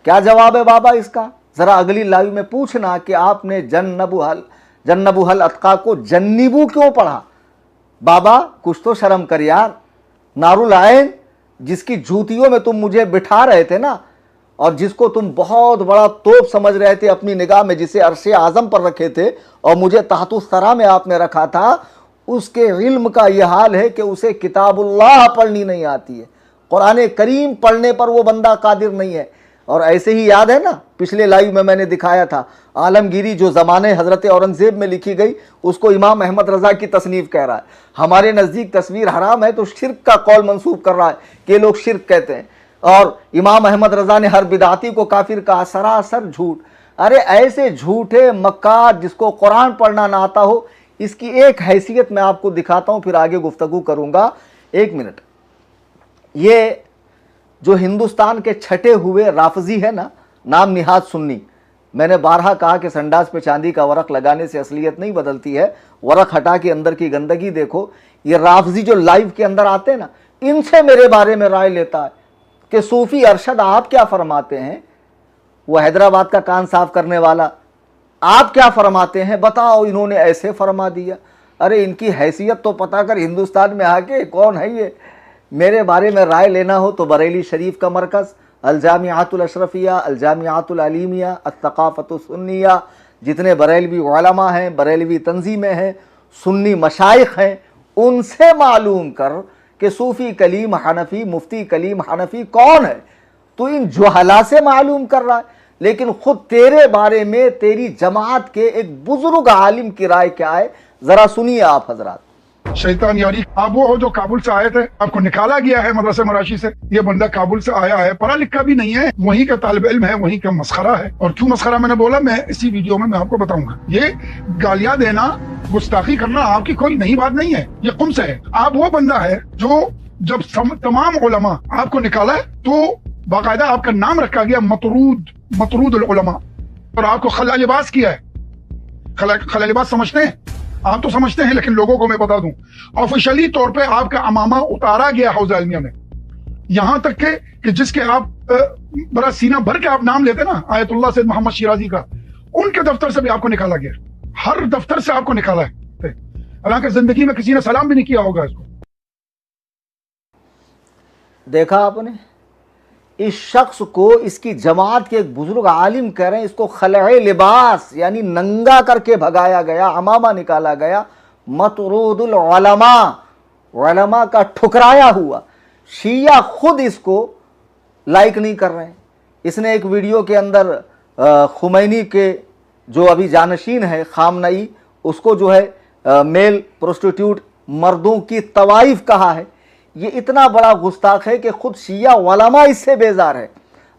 کیا جواب ہے بابا اس کا؟ ذرا اگلی لائیو میں پوچھنا کہ آپ نے جنبوها الاتقا کو جنبو کیوں پڑھا؟ بابا کچھ تو شرم کر یار. نارالعین جس کی جوتیوں میں تم مجھے بٹھا رہے تھے نا, اور جس کو تم بہت بڑا توپ سمجھ رہے تھے اپنی نگاہ میں, جسے عرش اعظم پر رکھے تھے اور مجھے تحت الثری میں آپ نے رکھا تھا, اس کے علم کا یہ حال ہے کہ اسے کتاب اللہ پڑھنی نہیں آتی ہے. قرآن کریم پڑھنے پر وہ بندہ قادر نہیں ہے. اور ایسے ہی یاد ہے نا پچھلے لائیو میں نے دکھایا تھا عالمگیری جو زمانے حضرت اورنگزیب میں لکھی گئی, اس کو امام احمد رضا کی تصنیف کہہ رہا ہے. ہمارے نزدیک تصویر حرام ہے تو شرک کا قول منسوب کر رہا ہے کہ لوگ شرک کہتے ہیں, اور امام احمد رضا نے ہر بدعتی کو کافر کہا. سراسر جھوٹ. ارے ایسے جھوٹے مکار جس کو قرآن پڑھنا نہ آتا ہو, اس کی ایک حیثیت میں آپ کو دکھاتا ہوں, پھر آگے گفتگو کروں گا. 1 منٹ. یہ جو ہندوستان کے چھٹے ہوئے رافضی ہے نا, نام نہاد سنی, میں نے بارہا کہا کہ سنڈاس پہ چاندی کا ورق لگانے سے اصلیت نہیں بدلتی ہے, ورق ہٹا کے اندر کی گندگی دیکھو. یہ رافضی جو لائیو کے اندر آتے ہیں نا, ان سے میرے بارے میں رائے لیتا ہے کہ صوفی ارشد آپ کیا فرماتے ہیں. وہ حیدرآباد کا کان صاف کرنے والا, آپ کیا فرماتے ہیں بتاؤ, انہوں نے ایسے فرما دیا. ارے ان کی حیثیت تو پتا کر ہندوستان میں آ کے کون ہے یہ. میرے بارے میں رائے لینا ہو تو بریلی شریف کا مرکز, الجامعات الاشرفیہ, الجامعات العلیمیہ, الثقافت السنیہ, جتنے بریلوی علماء ہیں, بریلوی تنظیمیں ہیں, سنی مشائخ ہیں, ان سے معلوم کر کہ صوفی کلیم حنفی, مفتی کلیم حنفی کون ہے. تو ان جہلا سے معلوم کر رہا ہے, لیکن خود تیرے بارے میں تیری جماعت کے ایک بزرگ عالم کی رائے کیا ہے, ذرا سنیے آپ حضرات. شیطان یاری, آپ وہ ہو جو کابل سے آئے تھے, آپ کو نکالا گیا ہے مدرسہ مراشی سے. یہ بندہ کابل سے آیا ہے, پڑھا لکھا بھی نہیں ہے, وہیں کا طالب علم ہے, وہیں کا مسخرہ ہے. اور کیوں مسخرہ میں نے بولا, میں اسی ویڈیو میں آپ کو بتاؤں گا. یہ گالیاں دینا, گستاخی کرنا آپ کی کوئی نئی بات نہیں ہے, یہ قم سے ہے. آپ وہ بندہ ہے جو جب تمام علماء آپ کو نکالا تو باقاعدہ آپ کا نام رکھا گیا مطرود العلماء, اور آپ کو خلا لباس کیا ہے. خلا لباس سمجھتے ہیں آپ؟ تو سمجھتے ہیں, لیکن لوگوں کو میں بتا دوں, آفیشلی طور پہ آپ کا امامہ اتارا گیا حوض عالمیہ میں. یہاں تک کہ جس کے آپ بڑا سینہ بھر کے آپ نام لیتے نا, آیت اللہ سید محمد شیرازی کا, ان کے دفتر سے بھی آپ کو نکالا گیا. ہر دفتر سے آپ کو نکالا ہے, حالانکہ زندگی میں کسی نے سلام بھی نہیں کیا ہوگا اس کو. دیکھا آپ نے, اس شخص کو اس کی جماعت کے ایک بزرگ عالم کہہ رہے ہیں اس کو خلع لباس یعنی ننگا کر کے بھگایا گیا، عمامہ نکالا گیا، مطرود العلماء، علماء کا ٹھکرایا ہوا۔ شیعہ خود اس کو لائک نہیں کر رہے ہیں۔ اس نے ایک ویڈیو کے اندر خمینی کے جو ابھی جانشین ہے خامنئی، اس کو جو ہے میل پروسٹیٹیوٹ مردوں کی طوائف کہا ہے۔ یہ اتنا بڑا گستاخ ہے کہ خود شیعہ علماء اس سے بیزار ہے۔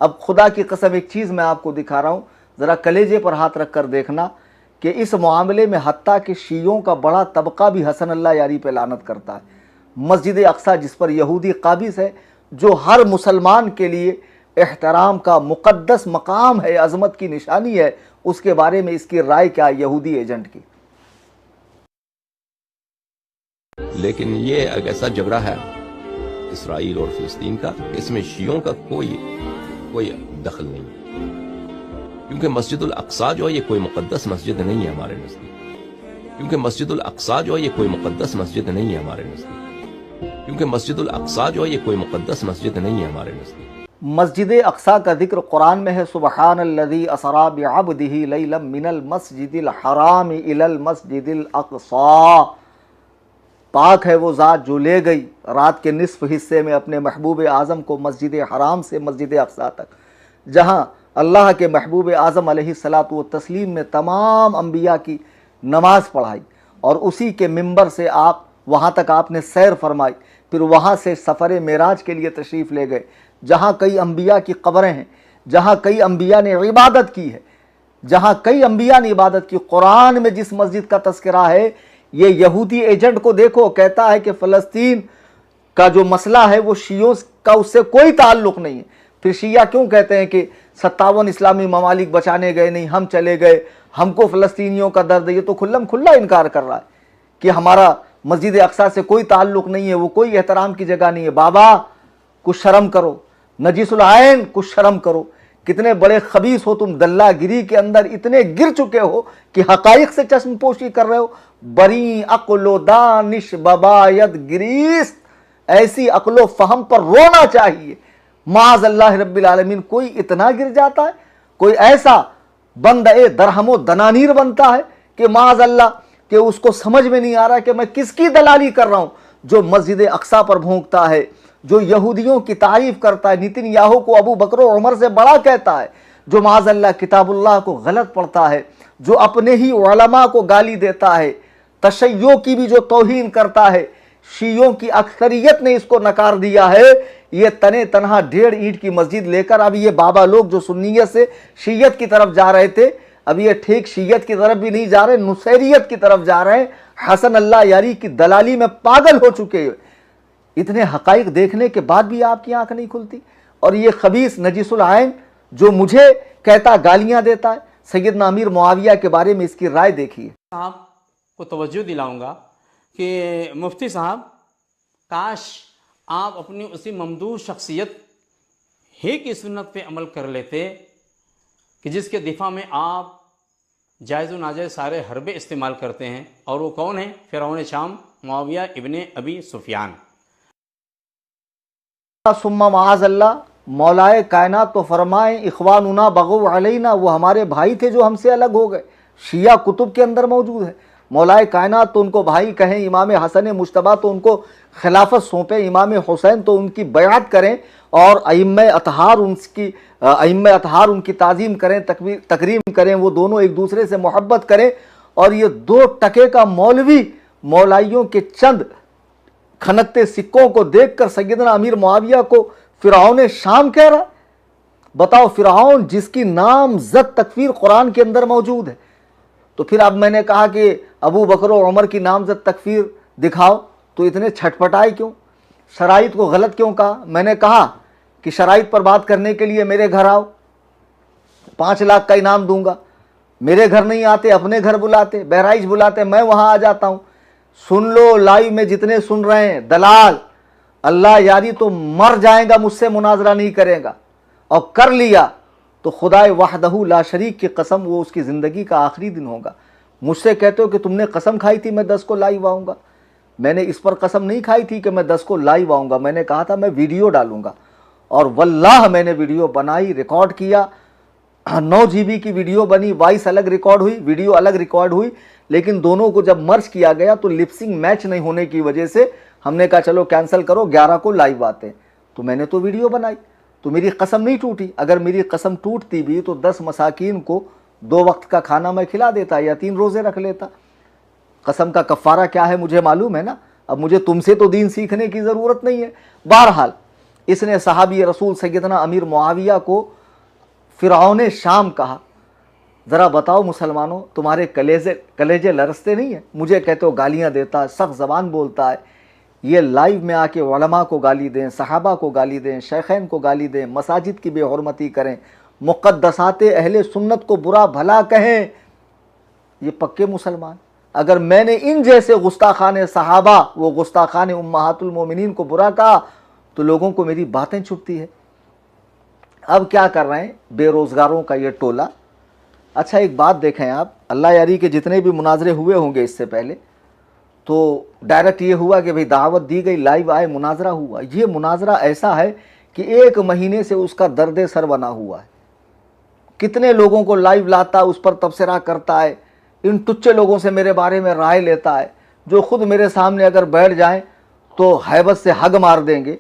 اب خدا کی قسم ایک چیز میں آپ کو دکھا رہا ہوں، ذرا کلیجے پر ہاتھ رکھ کر دیکھنا کہ اس معاملے میں حتیٰ کہ شیعوں کا بڑا طبقہ بھی حسن اللہ یاری پہ لعنت کرتا ہے۔ مسجد اقصیٰ جس پر یہودی قابض ہے، جو ہر مسلمان کے لیے احترام کا مقدس مقام ہے، عظمت کی نشانی ہے، اس کے بارے میں اس کی رائے کیا یہودی ایجنٹ کی؟ لیکن یہ ایک ایسا جبرا ہے اسرائیل اور فلسطین کا، اس میں شیعوں کا کوئی دخل نہیں ہے، کیونکہ مسجد الاقصیٰ جو ہے یہ کوئی مقدس مسجد نہیں ہے ہمارے نزدیک، کیونکہ مسجد الاقصیٰ جو ہے یہ کوئی مقدس مسجد نہیں ہے ہمارے نزدیک، کیونکہ مسجد الاقصیٰ جو ہے یہ کوئی مقدس مسجد نہیں ہے ہمارے نزدیک۔ مسجد اقصیٰ کا ذکر قرآن میں ہے، سبحان الذی اسری بعبدہ لیلا من المسجد الحرام الی المسجد الاقصیٰ، پاک ہے وہ ذات جو لے گئی رات کے نصف حصے میں اپنے محبوب اعظم کو مسجد حرام سے مسجد اقصیٰ تک، جہاں اللہ کے محبوب اعظم علیہ الصلاۃ والتسلیم نے تمام انبیاء کی نماز پڑھائی، اور اسی کے منبر سے آپ وہاں تک آپ نے سیر فرمائی، پھر وہاں سے سفر معراج کے لیے تشریف لے گئے، جہاں کئی انبیاء کی قبریں ہیں، جہاں کئی انبیاء نے عبادت کی ہے، جہاں کئی انبیاء نے عبادت کی۔ قرآن میں جس مسجد کا تذکرہ ہے، یہ یہودی ایجنٹ کو دیکھو، کہتا ہے کہ فلسطین کا جو مسئلہ ہے وہ شیعوں کا اس سے کوئی تعلق نہیں ہے۔ پھر شیعہ کیوں کہتے ہیں کہ 57 اسلامی ممالک بچانے گئے نہیں، ہم چلے گئے، ہم کو فلسطینیوں کا درد ہے؟ یہ تو کھلم کھلا انکار کر رہا ہے کہ ہمارا مسجد اقصیٰ سے کوئی تعلق نہیں ہے، وہ کوئی احترام کی جگہ نہیں ہے۔ بابا کچھ شرم کرو، نجیس العین کچھ شرم کرو، کتنے بڑے خبیث ہو تم، دلہ گری کے اندر اتنے گر چکے ہو کہ حقائق سے چشم پوشی کر رہے ہو۔ بری عقل و دانش بباید گریست، ایسی عقل و فہم پر رونا چاہیے۔ معاذ اللہ رب العالمین، کوئی اتنا گر جاتا ہے، کوئی ایسا بندے درہم و دنانیر بنتا ہے کہ معاذ اللہ کہ اس کو سمجھ میں نہیں آ رہا کہ میں کس کی دلالی کر رہا ہوں، جو مسجد اقصیٰ پر بھونکتا ہے، جو یہودیوں کی تعریف کرتا ہے، نیتن یاہو کو ابو بکر و عمر سے بڑا کہتا ہے، جو معاذ اللہ کتاب اللہ کو غلط پڑھتا ہے، جو اپنے ہی علماء کو گالی دیتا ہے، تشیع کی بھی جو توہین کرتا ہے۔ شیعوں کی اکثریت نے اس کو نکار دیا ہے۔ یہ تنے تنہا 1.5 اینٹ کی مسجد لے کر اب یہ بابا لوگ جو سنیت سے شیعت کی طرف جا رہے تھے، اب یہ ٹھیک شیعت کی طرف بھی نہیں جا رہے، نصیریت کی طرف جا رہے ہیں، حسن اللہ یاری کی دلالی میں پاگل ہو چکے ہیں۔ اتنے حقائق دیکھنے کے بعد بھی آپ کی آنکھ نہیں کھلتی؟ اور یہ خبیث نجیس العین جو مجھے کہتا گالیاں دیتا ہے، سیدنا امیر معاویہ کے بارے میں اس کی رائے دیکھیے۔ صاحب کو توجہ دلاؤں گا کہ مفتی صاحب، کاش آپ اپنی اسی ممدوح شخصیت ہی کی سنت پہ عمل کر لیتے کہ جس کے دفاع میں آپ جائز و ناجائز سارے حربے استعمال کرتے ہیں، اور وہ کون ہیں؟ فرعون شام معاویہ ابن ابی سفیان۔ ثم معاذ اللہ، مولائے کائنات تو فرمائیں اخواننا بغو علینا، وہ ہمارے بھائی تھے جو ہم سے الگ ہو گئے، شیعہ کتب کے اندر موجود ہے۔ مولائے کائنات تو ان کو بھائی کہیں، امام حسن مجتبیٰ تو ان کو خلافت سونپیں، امام حسین تو ان کی بیعت کریں، اور ائمہ اطہار ان کی تعظیم کریں، تکریم کریں، وہ دونوں ایک دوسرے سے محبت کریں۔ اور یہ 2 ٹکے کا مولوی مولائیوں کے چند کھنکتے سکوں کو دیکھ کر سیدنا امیر معاویہ کو فرعون شام کہہ رہا ہے۔ بتاؤ، فرعون جس کی نامزد تکفیر قرآن کے اندر موجود ہے، تو پھر اب میں نے کہا کہ ابو بکر و عمر کی نامزد تکفیر دکھاؤ، تو اتنے چھٹپٹائے کیوں؟ شرائط کو غلط کیوں کہا؟ میں نے کہا کہ شرائط پر بات کرنے کے لیے میرے گھر آؤ، 5 لاکھ کا انعام دوں گا۔ میرے گھر نہیں آتے، اپنے گھر بلاتے، بہرائچ بلاتے، میں وہاں آ جاتا ہوں۔ سن لو، لائیو میں جتنے سن رہے ہیں، دلال اللہ یاری تو مر جائے گا، مجھ سے مناظرہ نہیں کرے گا، اور کر لیا تو خدائے وحدہ لا شریک کی قسم وہ اس کی زندگی کا آخری دن ہوگا۔ مجھ سے کہتے ہو کہ تم نے قسم کھائی تھی میں 10 کو لائیو آؤں گا، میں نے اس پر قسم نہیں کھائی تھی کہ میں 10 کو لائیو آؤں گا، میں نے کہا تھا میں ویڈیو ڈالوں گا، और वल्लाह मैंने वीडियो बनाई, रिकॉर्ड किया, 9 GB की वीडियो बनी, वॉइस अलग रिकॉर्ड हुई, वीडियो अलग रिकॉर्ड हुई, लेकिन दोनों को जब मर्ज किया गया तो लिपसिंग मैच नहीं होने की वजह से हमने कहा चलो कैंसिल करो, 11 को लाइव आते हैं। तो मैंने तो वीडियो बनाई, तो मेरी कसम नहीं टूटी। अगर मेरी कसम टूटती भी तो 10 मसाकीन को 2 वक्त का खाना मैं खिला देता या 3 रोजे रख लेता। कसम का कफ़ारा क्या है मुझे मालूम है ना। अब मुझे तुमसे तो दीन सीखने की ज़रूरत नहीं है। बहरहाल इसने सहाबी रसूल सैयदना अमीर मुआविया को फ़िरऔन शाम कहा। ज़रा बताओ मुसलमानों, तुम्हारे कलेजे लरसते नहीं है? मुझे कहते हो गालियाँ देता है, सख्त ज़बान बोलता है। ये लाइव में आके उलमा को गाली दें, सहाबा को गाली दें, शेखैन को गाली दें, मसाजिद की बेहुरमती करें, मुक़द्दसात अहले सुन्नत को बुरा भला कहें, ये पक्के मुसलमान। अगर मैंने इन जैसे गुस्ताखान सहाबा व गुस्ताखान उम्महातुल मोमिनीन को बुरा कहा तो लोगों को मेरी बातें छुपती है। अब क्या कर रहे हैं बेरोज़गारों का ये टोला। अच्छा एक बात देखें आप, अल्लाह यारी के जितने भी मुनाजरे हुए होंगे इससे पहले, तो डायरेक्ट ये हुआ कि भाई दावत दी गई, लाइव आए, मुनाजरा हुआ। ये मुनाजरा ऐसा है कि 1 महीने से उसका दर्द सर बना हुआ है। कितने लोगों को लाइव लाता है, उस पर तबसरा करता है, इन टुच्चे लोगों से मेरे बारे में राय लेता है, जो खुद मेरे सामने अगर बैठ जाएं तो हैबत से हग मार देंगे।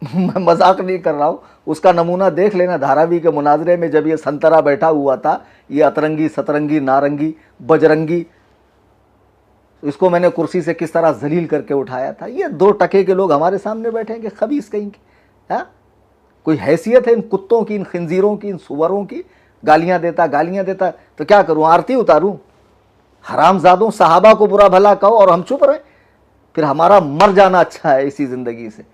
मैं मजाक नहीं कर रहा हूँ। उसका नमूना देख लेना धारावी के मुनाजरे में, जब ये संतरा बैठा हुआ था, ये अतरंगी, सतरंगी, नारंगी, बजरंगी, इसको मैंने कुर्सी से किस तरह जलील करके उठाया था। ये 2 टके के लोग हमारे सामने बैठेंगे, खबीस कहीं के। हाँ, कोई हैसियत है इन कुत्तों की, इन खिंजीरों की, इन सुवरों की? गालियाँ देता तो क्या करूँ, आरती उतारूँ? हरामजादों, सहाबा को बुरा भला कहो और हम चुप रहे, फिर हमारा मर जाना अच्छा है इसी ज़िंदगी से।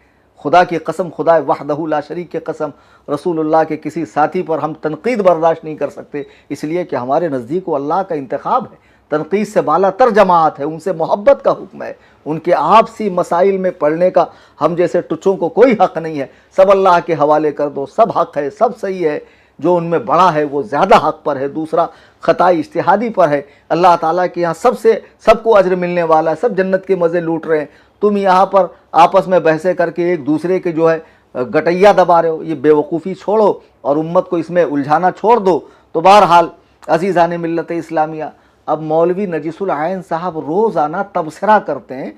खुदा की कसम, खुदा वहदहू ला शरीक के कसम, रसूलुल्लाह के किसी साथी पर हम तनकीद बर्दाश्त नहीं कर सकते, इसलिए कि हमारे नज़दीक वो अल्लाह का इंतखाब है। तनकीद से बाला तर जमात है, उनसे मोहब्बत का हुक्म है, उनके आपसी मसाइल में पढ़ने का हम जैसे टुच्चों को कोई हक़ नहीं है। सब अल्लाह के हवाले कर दो, सब हक़ है, सब सही है। जो उनमें बड़ा है वो ज़्यादा हक़ पर है, दूसरा ख़ताई इज्तिहादी पर है। अल्लाह ताला के यहाँ सबको अज्र मिलने वाला है, सब जन्नत के मज़े लूट रहे हैं। तुम यहाँ पर आपस में बहसें करके एक दूसरे के जो है गटैया दबा रहे हो। ये बेवकूफ़ी छोड़ो और उम्मत को इसमें उलझाना छोड़ दो। तो बहरहाल अज़ीज़ान मिल्लत इस्लामिया, अब मौलवी नजीसुल आयन साहब रोज़ाना तबसरा करते हैं,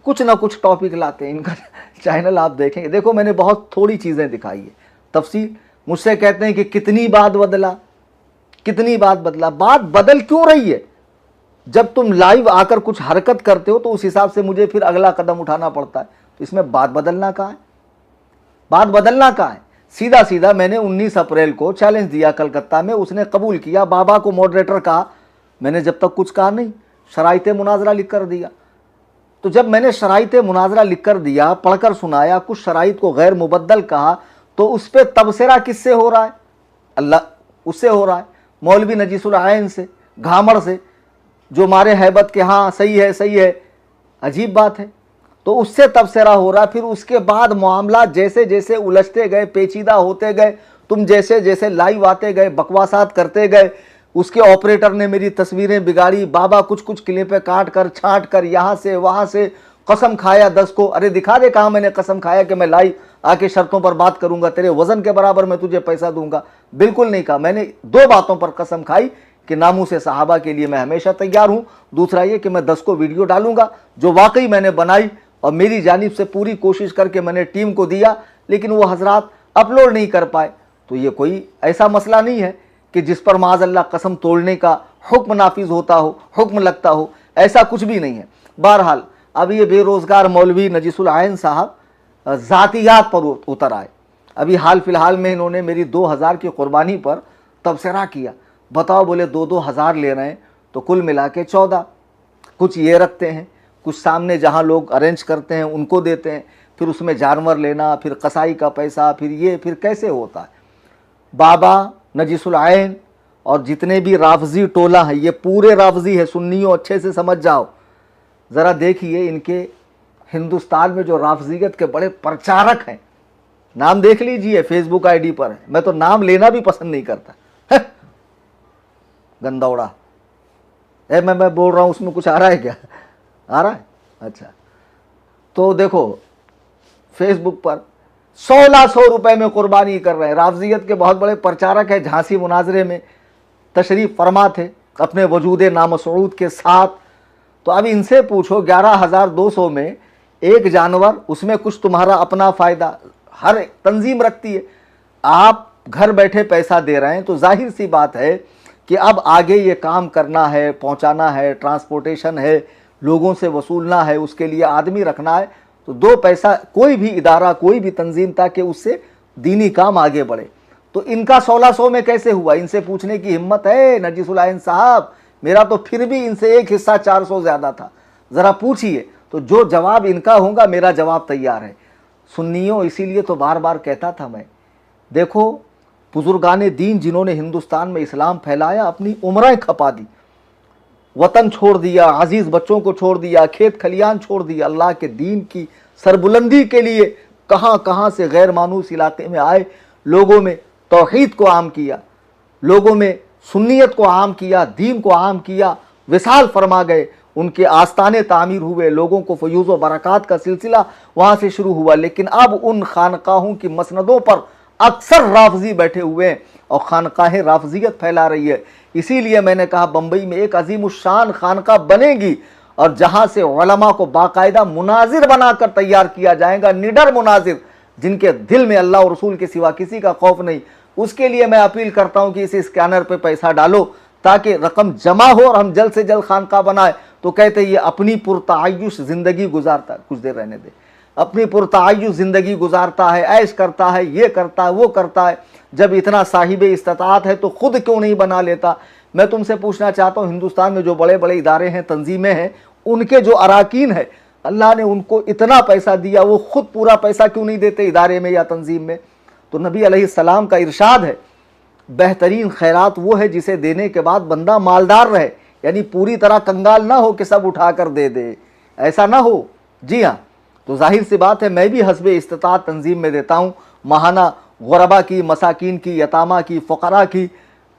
कुछ ना कुछ टॉपिक लाते हैं। इनका चैनल आप देखेंगे, देखो मैंने बहुत थोड़ी चीज़ें दिखाई है तफसील। मुझसे कहते हैं कि कितनी बात बदला। बात बदल क्यों रही है? जब तुम लाइव आकर कुछ हरकत करते हो तो उस हिसाब से मुझे फिर अगला कदम उठाना पड़ता है। तो इसमें बात बदलना कहाँ है? सीधा सीधा मैंने 19 अप्रैल को चैलेंज दिया कलकत्ता में, उसने कबूल किया, बाबा को मॉडरेटर कहा। मैंने जब तक कुछ कहा नहीं, शराइते मुनाजरा लिख कर दिया। तो जब मैंने शराइते मुनाजरा लिख कर दिया, पढ़कर सुनाया, कुछ शराइत को गैर मुबद्दल कहा, तो उस पर तबसरा किससे हो रहा है? अल्लाह उससे हो रहा है, मौलवी नजीसुल आयन से, घामड़ से, जो मारे हैबत के हाँ सही है। अजीब बात है। तो उससे तबसरा हो रहा। फिर उसके बाद मामला जैसे जैसे उलझते गए, पेचीदा होते गए, तुम जैसे जैसे लाइव आते गए, बकवासात करते गए, उसके ऑपरेटर ने मेरी तस्वीरें बिगाड़ी, बाबा कुछ कुछ क्लिपें काट कर छांट कर यहाँ से वहाँ से कसम खाया 10 को। अरे दिखा दे कहाँ मैंने कसम खाया कि मैं लाइव आके शर्तों पर बात करूंगा, तेरे वजन के बराबर मैं तुझे पैसा दूंगा। बिल्कुल नहीं कहा। मैंने 2 बातों पर कसम खाई कि नामूस सहाबा के लिए मैं हमेशा तैयार हूं। दूसरा ये कि मैं 10 को वीडियो डालूंगा जो वाकई मैंने बनाई और मेरी जानिब से पूरी कोशिश करके मैंने टीम को दिया, लेकिन वो हजरात अपलोड नहीं कर पाए। तो ये कोई ऐसा मसला नहीं है कि जिस पर माज़अल्लाह कसम तोड़ने का हुक्म नाफिज होता हो, हुक्म लगता हो, ऐसा कुछ भी नहीं है। बहरहाल अब ये बेरोज़गार मौलवी नजीसुल आयन साहब ज़ातियात पर उतर आए। अभी हाल फिलहाल में इन्होंने मेरी 2000 की कुर्बानी पर तबसरा किया। बताओ, बोले 2-2 हज़ार ले रहे हैं, तो कुल मिला के 14। कुछ ये रखते हैं, कुछ सामने जहाँ लोग अरेंज करते हैं उनको देते हैं, फिर उसमें जानवर लेना, फिर कसाई का पैसा, फिर कैसे होता है। बाबा नजीसुल आयन और जितने भी राफजी टोला है, ये पूरे राफजी है, सुन्नियों अच्छे से समझ जाओ। ज़रा देखिए इनके हिंदुस्तान में जो राफजियत के बड़े प्रचारक हैं, नाम देख लीजिए, फेसबुक आईडी पर है। मैं तो नाम लेना भी पसंद नहीं करता। गंदौड़ा मैं बोल रहा हूँ, उसमें कुछ आ रहा है क्या? आ रहा है? अच्छा, तो देखो फेसबुक पर 1600 रुपए में कुर्बानी कर रहे हैं। राफजियत के बहुत बड़े प्रचारक हैं, झांसी मुनाजरे में तशरीफ फरमा थे अपने वजूद नामसूद के साथ। तो अब इनसे पूछो 11,200 में एक जानवर, उसमें कुछ तुम्हारा अपना फ़ायदा, हर तंजीम रखती है। आप घर बैठे पैसा दे रहे हैं, तो जाहिर सी बात है कि अब आगे ये काम करना है, पहुंचाना है, ट्रांसपोर्टेशन है, लोगों से वसूलना है, उसके लिए आदमी रखना है। तो दो पैसा कोई भी इदारा, कोई भी तंजीम, ताकि उससे दीनी काम आगे बढ़े। तो इनका 1600 में कैसे हुआ? इनसे पूछने की हिम्मत है नजीसुल आइन साहब? मेरा तो फिर भी इनसे एक हिस्सा 400 ज़्यादा था, ज़रा पूछिए। तो जो जवाब इनका होगा, मेरा जवाब तैयार है। सुन्नियों, इसीलिए तो बार बार कहता था मैं, देखो बुजुर्गाने दीन जिन्होंने हिंदुस्तान में इस्लाम फैलाया, अपनी उम्रें खपा दी, वतन छोड़ दिया, अजीज़ बच्चों को छोड़ दिया, खेत खलियान छोड़ दिया, अल्लाह के दीन की सरबुलंदी के लिए कहाँ कहाँ से गैर मानूस इलाके में आए, लोगों में तौहीद को आम किया, लोगों में सुन्नियत को आम किया, दीन को आम किया, विसाल फरमा गए, उनके आस्ताने तामीर हुए, लोगों को फयूज़ व बरक़ात का सिलसिला वहाँ से शुरू हुआ। लेकिन अब उन खानकाहों की मसनदों पर अक्सर राफजी बैठे हुए हैं और खानकाहें राफजियत फैला रही है। इसीलिए मैंने कहा बम्बई में एक अजीमुशान खानका बनेगी और जहाँ से उलमा को बाकायदा मुनाजिर बनाकर तैयार किया जाएगा, निडर मुनाजिर, जिनके दिल में अल्लाह और रसूल के सिवा किसी का खौफ नहीं। उसके लिए मैं अपील करता हूँ कि इस स्कैनर पे पैसा डालो ताकि रकम जमा हो और हम जल्द से जल्द खानका बनाए। तो कहते ये अपनी पुरतायुश ज़िंदगी गुजारता, कुछ देर रहने दे, अपनी पुरतायुश ज़िंदगी गुजारता है, ऐश करता है, ये करता है, वो करता है। जब इतना साहिब इस्तात है तो ख़ुद क्यों नहीं बना लेता? मैं तुमसे पूछना चाहता हूँ, हिंदुस्तान में जो बड़े बड़े इदारे हैं, तंजीमें हैं, उनके जो अराकीन है, अल्लाह ने उनको इतना पैसा दिया, वो खुद पूरा पैसा क्यों नहीं देते इदारे में या तंजीम में? तो नबी अलैहिस्सलाम का इरशाद है, बेहतरीन खैरात वो है जिसे देने के बाद बंदा मालदार रहे, यानी पूरी तरह कंगाल ना हो कि सब उठा कर दे दे, ऐसा ना हो। जी हाँ, तो जाहिर सी बात है मैं भी हस्बे इस्तात तंजीम में देता हूँ। माहाना गुरबा की, मसाकिन की, यतामा की, फ़क़रा की,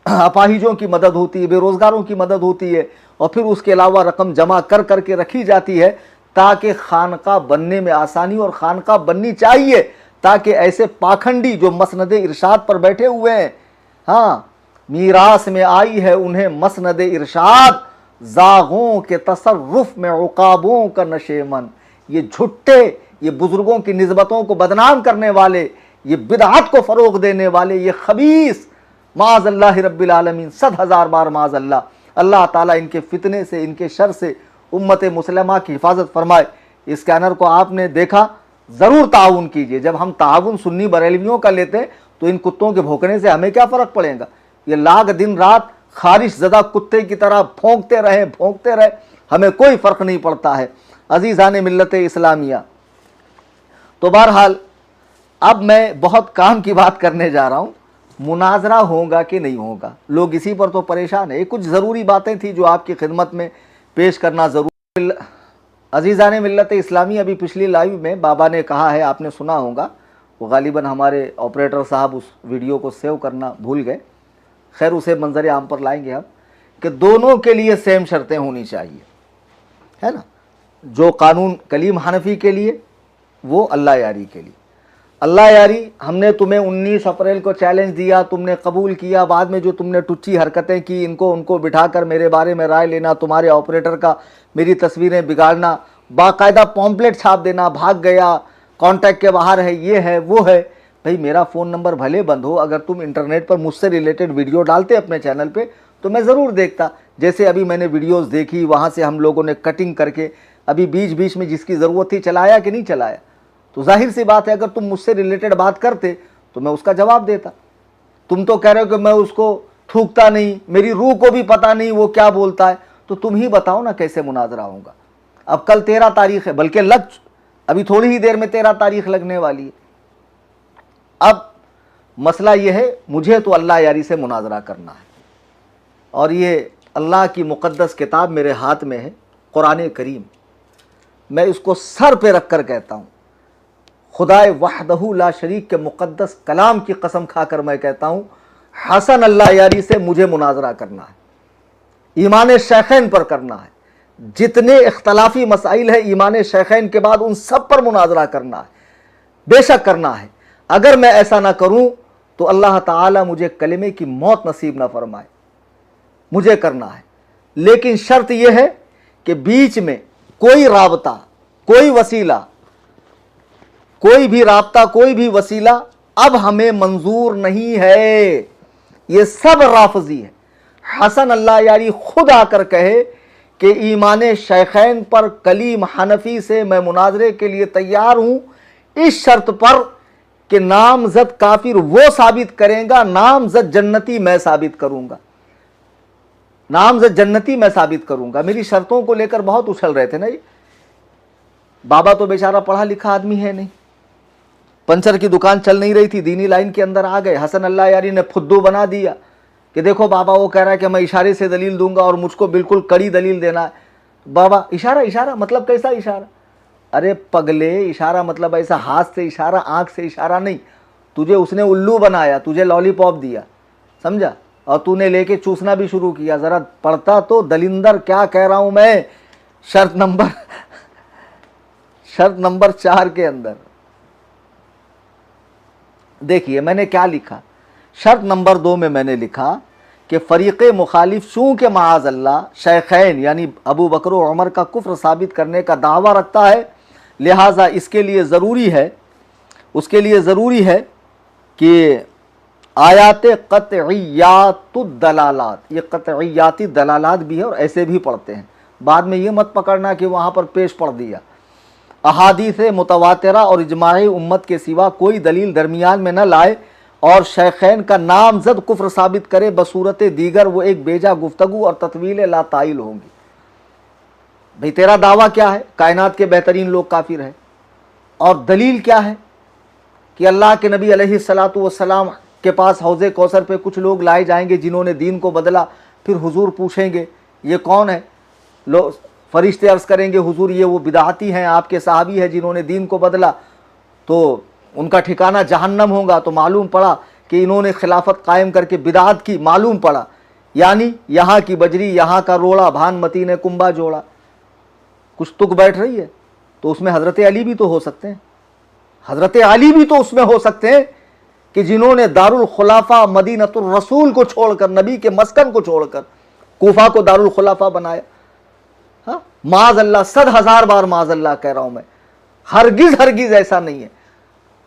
अपाहिजों की मदद होती है, बेरोज़गारों की मदद होती है, और फिर उसके अलावा रकम जमा कर कर के रखी जाती है ताकि खानका बनने में आसानी, और खानका बननी चाहिए ताकि ऐसे पाखंडी जो मसनद इरशाद पर बैठे हुए हैं, हाँ, मीरास में आई है उन्हें मसनद इरशाद, जागों के तसर्रुफ में उकाबों का नशेमन। ये झुट्टे, ये बुजुर्गों की निस्बतों को बदनाम करने वाले, ये बिदअत को फ़रोग़ देने वाले, ये खबीस, माज़अल्लाह रब्बिल आलमीन, 100,000 बार माज़अल्लाह, अल्लाह ताला इनके फितने से, इनके शर से उम्मत मुसलमा की हिफाजत फरमाए। इस स्कैनर को आपने देखा, ज़रूर ताउन कीजिए। जब हम ताउन सुन्नी बरेलवियों का लेते तो इन कुत्तों के भौंकने से हमें क्या फ़र्क पड़ेगा? ये लाख दिन रात खारिश ज़दा कुत्ते की तरह भौंकते रहे, हमें कोई फ़र्क नहीं पड़ता है। अज़ीज़ान मिल्लत इस्लामिया, तो बहरहाल अब मैं बहुत काम की बात करने जा रहा हूँ। मुनाजरा होगा कि नहीं होगा, लोग इसी पर तो परेशान है। कुछ ज़रूरी बातें थी जो आपकी खिदमत में पेश करना ज़रूरी। अज़ीज़ान मिल्लत इस्लामी, अभी पिछली लाइव में बाबा ने कहा है, आपने सुना होगा, वो गालिबन हमारे ऑपरेटर साहब उस वीडियो को सेव करना भूल गए, खैर उसे मंजर आम पर लाएंगे हम, कि दोनों के लिए सेम शर्तें होनी चाहिए, है ना। जो कानून कलीम हनफी के लिए, वो अल्लाह यारी के लिए। अल्लाह यारी, हमने तुम्हें 19 अप्रैल को चैलेंज दिया, तुमने कबूल किया, बाद में जो तुमने टुच्ची हरकतें की, इनको उनको बिठाकर मेरे बारे में राय लेना, तुम्हारे ऑपरेटर का मेरी तस्वीरें बिगाड़ना, बाकायदा पॉम्पलेट छाप देना, भाग गया, कॉन्टैक्ट के बाहर है, ये है, वो है। भाई मेरा फ़ोन नंबर भले बंद हो, अगर तुम इंटरनेट पर मुझसे रिलेटेड वीडियो डालते अपने चैनल पे तो मैं ज़रूर देखता। जैसे अभी मैंने वीडियोस देखी, वहाँ से हम लोगों ने कटिंग करके अभी बीच बीच में जिसकी ज़रूरत थी चलाया कि नहीं चलाया। तो जाहिर सी बात है, अगर तुम मुझसे रिलेटेड बात करते तो मैं उसका जवाब देता। तुम तो कह रहे हो कि मैं उसको थूकता नहीं, मेरी रूह को भी पता नहीं वो क्या बोलता है, तो तुम ही बताओ ना कैसे मुनाजरा होगा। अब कल 13 तारीख है, बल्कि अभी थोड़ी ही देर में 13 तारीख लगने वाली है। अब मसला ये है, मुझे तो अल्लाह यारी से मुनाजरा करना है, और ये अल्लाह की मुक़द्दस किताब मेरे हाथ में है, कुरान करीम। मैं इसको सर पे रख कर कहता हूँ, खुदाए वहदहू ला शरीक के मुक़द्दस कलाम की कसम खाकर मैं कहता हूँ, हसन अल्लाह यारी से मुझे मुनाजरा करना है, ईमान शैखैन पर करना है। जितने इख्तलाफी मसाइल है ईमान शैखैन के बाद, उन सब पर मुनाजरा करना है, बेशक करना है। اگر میں ایسا نہ کروں تو اللہ تعالیٰ مجھے کلمے کی موت نصیب نہ فرمائے، مجھے کرنا ہے۔ لیکن شرط یہ ہے کہ بیچ میں کوئی رابطہ، کوئی وسیلہ، کوئی بھی رابطہ، کوئی بھی وسیلہ اب ہمیں منظور نہیں ہے۔ یہ سب رافضی ہے۔ حسن اللہ یاری خود آ کر کہے کہ ایمان شیخین پر کلیم حنفی سے میں مناظرے کے لیے تیار ہوں، اس شرط پر کہ نامزد کافر وہ ثابت کریں گا، نامزد جنتی میں ثابت کروں گا، نامزد جنتی میں ثابت کروں گا۔ میری شرطوں کو لے کر بہت اچھل رہے تھے نا۔ بابا تو بیچارہ پڑھا لکھا آدمی ہے نہیں، پنچر کی دکان چل نہیں رہی تھی، دینی لائن کے اندر آ گئے، حسن اللہ یاری نے پھدو بنا دیا کہ دیکھو بابا وہ کہہ رہا ہے کہ میں اشارے سے دلیل دوں گا اور مجھ کو بالکل کڑی دلیل دینا ہے۔ بابا اشارہ مطلب کیسا اشارہ؟ ارے پگلے، اشارہ مطلب ایسا ہاتھ سے اشارہ، آنکھ سے اشارہ نہیں۔ تجھے اس نے الو بنایا، تجھے لالی پاپ دیا، سمجھا، اور تو نے لے کے چوسنا بھی شروع کیا۔ ذرا پڑھتا تو دلندر کیا کہہ رہا ہوں میں۔ شرط نمبر 4 کے اندر دیکھیے میں نے کیا لکھا۔ شرط نمبر 2 میں میں نے لکھا کہ فریق مخالف چونکہ معاذ اللہ شیخین یعنی ابو بکر و عمر کا کفر ثابت کرنے کا دعویٰ رکھتا ہے، لہٰذا اس کے لیے ضروری ہے کہ آیات قطعیات الدلالات، یہ قطعیاتی دلالات بھی ہے اور ایسے بھی پڑھتے ہیں، بعد میں یہ مت پکڑنا کہ وہاں پر پیش پڑھ دیا۔ احادیث متواترہ اور اجماع امت کے سوا کوئی دلیل درمیان میں نہ لائے اور شیخین کا نامزد کفر ثابت کرے، بصورت دیگر وہ ایک بیجا گفتگو اور تطویل لا طائل ہوں گی۔ بھئی تیرا دعویٰ کیا ہے؟ کائنات کے بہترین لوگ کافر ہیں، اور دلیل کیا ہے کہ اللہ کے نبی علیہ السلام کے پاس حوض کوثر پہ کچھ لوگ لائے جائیں گے جنہوں نے دین کو بدلا، پھر حضور پوچھیں گے یہ کون ہے؟ فرشتے عرض کریں گے حضور یہ وہ بدعتی ہیں، آپ کے صحابی ہیں جنہوں نے دین کو بدلا، تو ان کا ٹھکانہ جہنم ہوگا۔ تو معلوم پڑا کہ انہوں نے خلافت قائم کر کے بدعت کی، معلوم پڑا یعنی یہاں کی بجری یہاں کا روڑا، بھان متی نے کنبا جوڑا، کچھ تک بیٹھ رہی ہے۔ تو اس میں حضرت علی بھی تو ہو سکتے ہیں، حضرت علی بھی تو اس میں ہو سکتے ہیں کہ جنہوں نے دارالخلافہ مدینۃ الرسول کو چھوڑ کر، نبی کے مسکن کو چھوڑ کر کوفہ کو دارالخلافہ بنایا۔ ہاں معاذ اللہ، 100,000 بار معاذ اللہ کہہ رہا ہوں میں، ہرگز ایسا نہیں ہے۔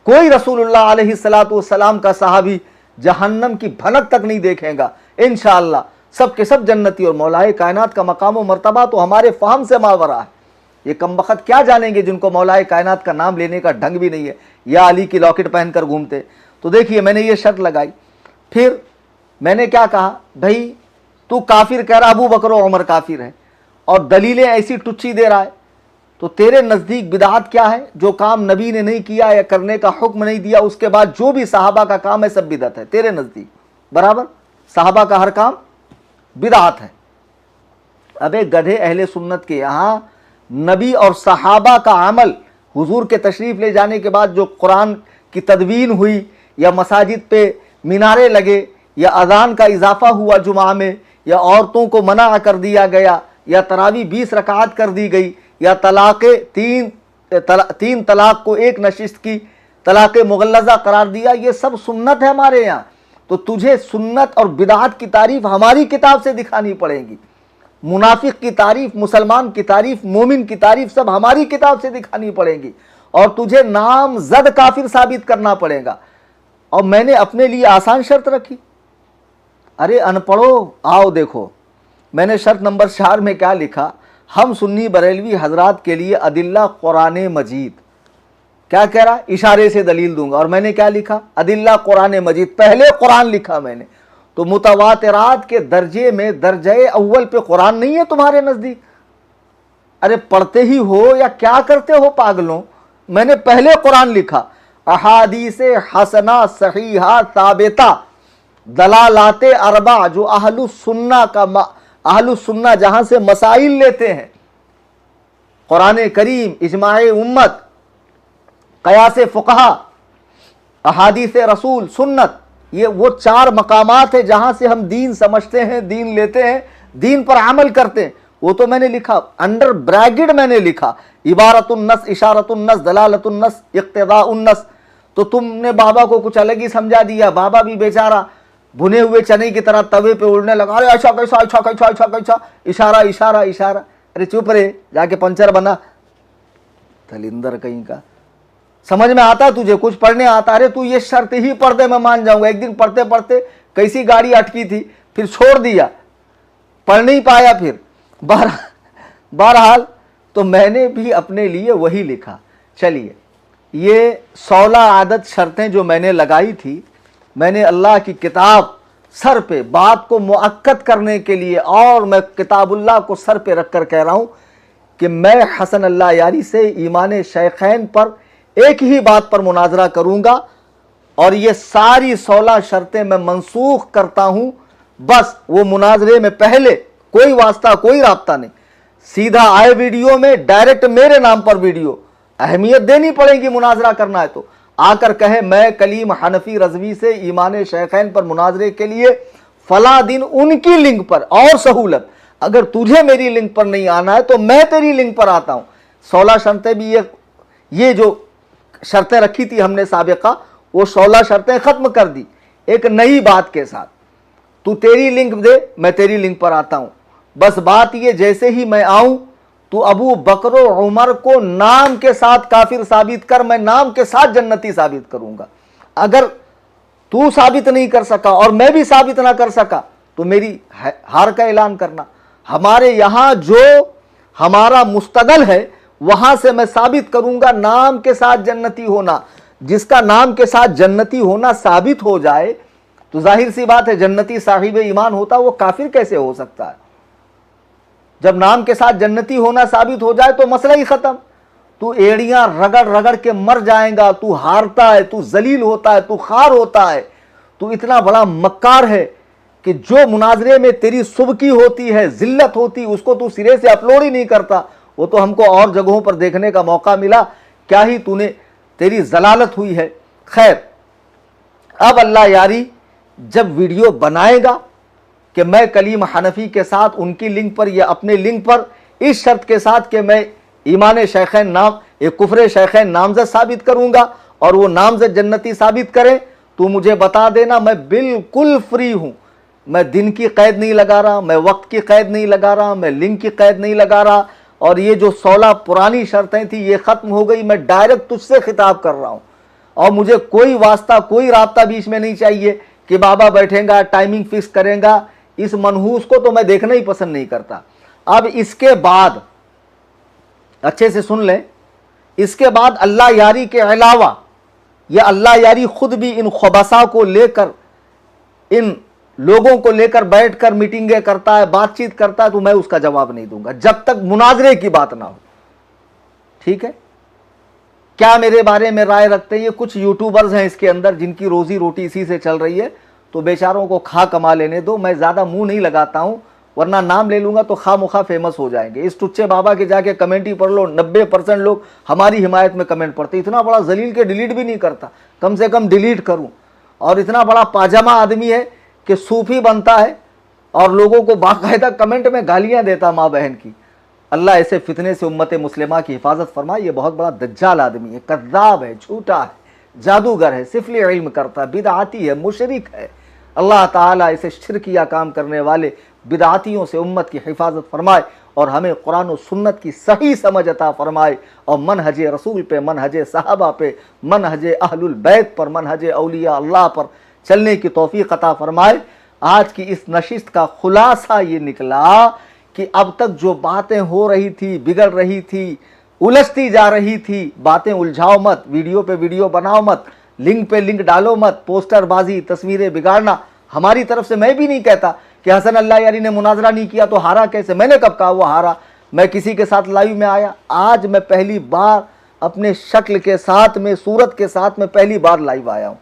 کوئی رسول اللہ علیہ السلام کا صحابی جہنم کی بھنک تک نہیں دیکھیں گا انشاءاللہ، سب کے سب جنتی، اور مولائے کائنات کا مقام و مرتبہ تو ہمارے فہم سے ماورا ہے۔ یہ کمبخت کیا جانیں گے جن کو مولائے کائنات کا نام لینے کا ڈھنگ بھی نہیں ہے، یا علی کی لاکٹ پہن کر گھومتے۔ تو دیکھیے میں نے یہ شرط لگائی، پھر میں نے کیا کہا، بھائی تو کافر کہہ رہا ابو بکر و عمر کافر ہے اور دلیلیں ایسی ٹچی دے رہا ہے، تو تیرے نزدیک بدعت کیا ہے؟ جو کام نبی نے نہیں کیا یا کرنے کا حکم نہیں دیا، اس کے بعد جو بھی صحابہ کا کام ہے سب بدعت ہے تیرے نزدیک، برابر؟ صحابہ کا ہر کام بدعت ہے۔ ابے گدھے، اہل سنت کے یہاں نبی اور صحابہ کا عمل، حضور کے تشریف لے جانے کے بعد جو قرآن کی تدوین ہوئی، یا مساجد پہ مینارے لگے، یا اذان کا اضافہ ہوا جمعہ میں، یا عورتوں کو منع کر دیا گیا، یا تراویح 20 رکعات کر دی گئی، یا تین طلاق کو ایک نشست کی طلاق مغلظہ قرار دیا، یہ سب سنت ہے ہمارے یہاں۔ تو تجھے سنت اور بدعت کی تعریف ہماری کتاب سے دکھانی پڑے گی، منافق کی تعریف، مسلمان کی تعریف، مومن کی تعریف سب ہماری کتاب سے دکھانی پڑے گی، اور تجھے نام زد کافر ثابت کرنا پڑے گا۔ اور میں نے اپنے لیے آسان شرط رکھی، ارے ان پڑھو آؤ دیکھو، میں نے شرط نمبر 4 میں کیا لکھا، ہم سنی بریلوی حضرات کے لیے ادلہ قرآن مجید، کیا کہہ رہا؟ اشارے سے دلیل دوں گا، اور میں نے کیا لکھا؟ ادلہ قرآن مجید، پہلے قرآن لکھا میں نے۔ تو متواترات کے درجے میں درجہ اول پہ قرآن نہیں ہے تمہارے نزدیک؟ ارے پڑھتے ہی ہو یا کیا کرتے ہو پاگلوں؟ میں نے پہلے قرآن لکھا، احادیث حسنہ صحیحہ ثابتہ دلالات اربع، جو اہل السنہ جہاں سے مسائل لیتے ہیں، قرآن کریم، اجماع امت، قیاس فقہا، احادیث رسول، سنت، یہ وہ 4 مقامات ہیں جہاں سے ہم دین سمجھتے ہیں، دین لیتے ہیں، دین پر عمل کرتے ہیں۔ وہ تو میں نے لکھا، انڈر بریکٹ میں نے لکھا، عبارت النص، اشارت النص، دلالت النص، اقتضاء النص۔ तो तुमने बाबा को कुछ अलग ही समझा दिया। बाबा भी बेचारा भुने हुए चने की तरह तवे पे उड़ने लगा, अरे ऐसा कैसा, ऐसा कैसा, ऐसा कैसा, इशारा इशारा इशारा। अरे चुप रे, जाके पंचर बना, तलिंदर कहीं का। समझ में आता तुझे, कुछ पढ़ने आता? अरे तू ये शर्त ही पढ़ दे, मैं मान जाऊंगा। एक दिन पढ़ते पढ़ते कैसी गाड़ी अटकी थी, फिर छोड़ दिया, पढ़ नहीं पाया। फिर बहरहाल तो मैंने भी अपने लिए वही लिखा। चलिए, ये 16 आदत शर्तें जो मैंने लगाई थी, मैंने अल्लाह की किताब सर पे बात को मुअक्कद करने के लिए, और मैं किताबुल्लाह को सर पे रख कर कह रहा हूं कि मैं हसन अल्लाह यारी से ईमान शेखैन पर एक ही बात पर मुनाजरा करूंगा, और ये सारी 16 शर्तें मैं मनसूख करता हूं। बस वो मुनाजरे में पहले कोई वास्ता, कोई राब्ता नहीं, सीधा आए वीडियो में, डायरेक्ट मेरे नाम पर वीडियो। अहमियत देनी पड़ेगी, मुनाजरा करना है तो आकर कहे मैं कलीम हनफी रजवी से ईमान शेखैन पर मुनाजरे के लिए फला दिन उनकी लिंक पर, और सहूलत अगर तुझे मेरी लिंक पर नहीं आना है तो मैं तेरी लिंक पर आता हूं। 16 शर्तें भी ये जो शर्तें रखी थी हमने साबिका, वो 16 शर्तें खत्म कर दी एक नई बात के साथ। तू तेरी लिंक दे, मैं तेरी लिंक पर आता हूं। बस बात ये, जैसे ही मैं आऊं तू अबू बकर उमर को नाम के साथ काफिर साबित कर, मैं नाम के साथ जन्नती साबित करूंगा। अगर तू साबित नहीं कर सका और मैं भी साबित ना कर सका तो मेरी हार का ऐलान करना। हमारे यहां जो हमारा मुस्तगल है वहां से मैं साबित करूंगा नाम के साथ जन्नती होना। जिसका नाम के साथ जन्नती होना साबित हो जाए तो जाहिर सी बात है जन्नती साहिब ईमान होता, वो काफिर कैसे हो सकता है? जब नाम के साथ जन्नती होना साबित हो जाए तो मसला ही खत्म। तू एड़ियां रगड़ रगड़ के मर जाएगा, तू हारता है, तू जलील होता है, तू खार होता है, तू इतना बड़ा मक्कार है कि जो मुनाजरे में तेरी सुबकी होती है, जिल्लत होती, उसको तू सिरे से अपलोड ही नहीं करता। वो तो हमको और जगहों पर देखने का मौका मिला, क्या ही तूने, तेरी जलालत हुई है। खैर, अब अल्लाह यारी जब वीडियो बनाएगा कि मैं कलीम हनफी के साथ उनकी लिंक पर या अपने लिंक पर इस शर्त के साथ कि मैं ईमान शेखैन नाम, एक कुफर शेखैन नामजद साबित करूंगा और वो नामजद जन्नती साबित करें, तो मुझे बता देना, मैं बिल्कुल फ्री हूं। मैं दिन की कैद नहीं लगा रहा, मैं वक्त की कैद नहीं लगा रहा, मैं लिंक की कैद नहीं लगा रहा, और ये जो 16 पुरानी शर्तें थी ये खत्म हो गई। मैं डायरेक्ट तुझसे खिताब कर रहा हूं और मुझे कोई वास्ता, कोई राब्ता बीच में नहीं चाहिए कि बाबा बैठेगा, टाइमिंग फिक्स करेगा। इस मनहूस को तो मैं देखना ही पसंद नहीं करता। अब इसके बाद अच्छे से सुन लें, इसके बाद अल्लाह यारी के अलावा यह अल्लाह यारी खुद भी इन खबसा को लेकर, इन लोगों को लेकर बैठकर मीटिंगें करता है, बातचीत करता है, तो मैं उसका जवाब नहीं दूंगा जब तक मुनाजरे की बात ना हो। ठीक है? क्या मेरे बारे में राय रखते हैं? ये कुछ यूट्यूबर्स हैं इसके अंदर जिनकी रोजी रोटी इसी से चल रही है, तो बेचारों को खा कमा लेने दो। मैं ज्यादा मुंह नहीं लगाता हूं, वरना नाम ले लूंगा तो खा मुखा फेमस हो जाएंगे। इस टुच्चे बाबा के जाके कमेंट ही पढ़ लो, 90% लोग हमारी हिमायत में कमेंट पढ़ते। इतना बड़ा जलील के डिलीट भी नहीं करता, कम से कम डिलीट करूं। और इतना बड़ा पाजामा आदमी है कि सूफी बनता है और लोगों को बाकायदा कमेंट में गालियां देता माँ बहन की। अल्लाह ऐसे फितने से उम्मत मुस्लिमा की हिफाजत फरमाए। ये बहुत बड़ा दज्जाल आदमी है, कद्दाब है, झूठा है, जादूगर है, सिफली इल्म करता है, बिदआती है, मुशरिक है। अल्लाह ताला इसे शिरकिया काम करने वाले बिदआतियों से उम्मत की हिफाजत फरमाए और हमें कुरान और सुन्नत की सही समझ अता फरमाए और मनहज रसूल पे, मनहज सहाबा पे, मनहज अहलुल बैत पर, मनहज औलिया अल्लाह पर चलने की तौफीक अता फरमाए। आज की इस नशिस्त का खुलासा ये निकला कि अब तक जो बातें हो रही थी, बिगड़ रही थी, उलझती जा रही थी, बातें उलझाओ मत, वीडियो पे वीडियो बनाओ मत, लिंक पे लिंक डालो मत, पोस्टरबाजी, तस्वीरें बिगाड़ना। हमारी तरफ से मैं भी नहीं कहता कि हसन अल्लाह यारी ने मुनाजरा नहीं किया तो हारा कैसे। मैंने कब कहा वो हारा? मैं किसी के साथ लाइव में आया? आज मैं पहली बार अपने शक्ल के साथ में, सूरत के साथ में पहली बार लाइव आया हूं।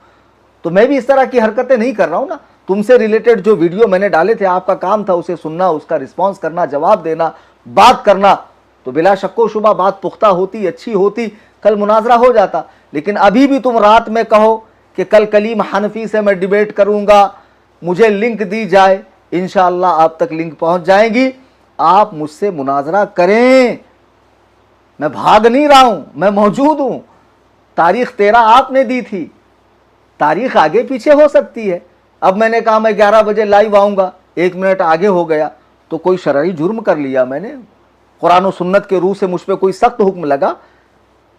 तो मैं भी इस तरह की हरकतें नहीं कर रहा हूं ना। तुमसे रिलेटेड जो वीडियो मैंने डाले थे, आपका काम था उसे सुनना, उसका रिस्पॉन्स करना, जवाब देना, बात करना। तो बिला शक्को शुबा बात पुख्ता होती, अच्छी होती, कल मुनाजरा हो जाता। लेकिन अभी भी तुम रात में कहो कि कल कलीम हनफी से मैं डिबेट करूंगा, मुझे लिंक दी जाए, इंशाअल्लाह आप तक लिंक पहुंच जाएगी। आप मुझसे मुनाजरा करें, मैं भाग नहीं रहा हूं, मैं मौजूद हूं। تاریخ 13 آپ نے دی تھی, تاریخ آگے پیچھے ہو سکتی ہے. اب میں نے کہا میں 11 بجے لائیو آؤں گا, 1 منٹ آگے ہو گیا تو کوئی شرعی جرم کر لیا میں نے, قرآن و سنت کے روح سے مجھ پہ کوئی سخت حکم لگا,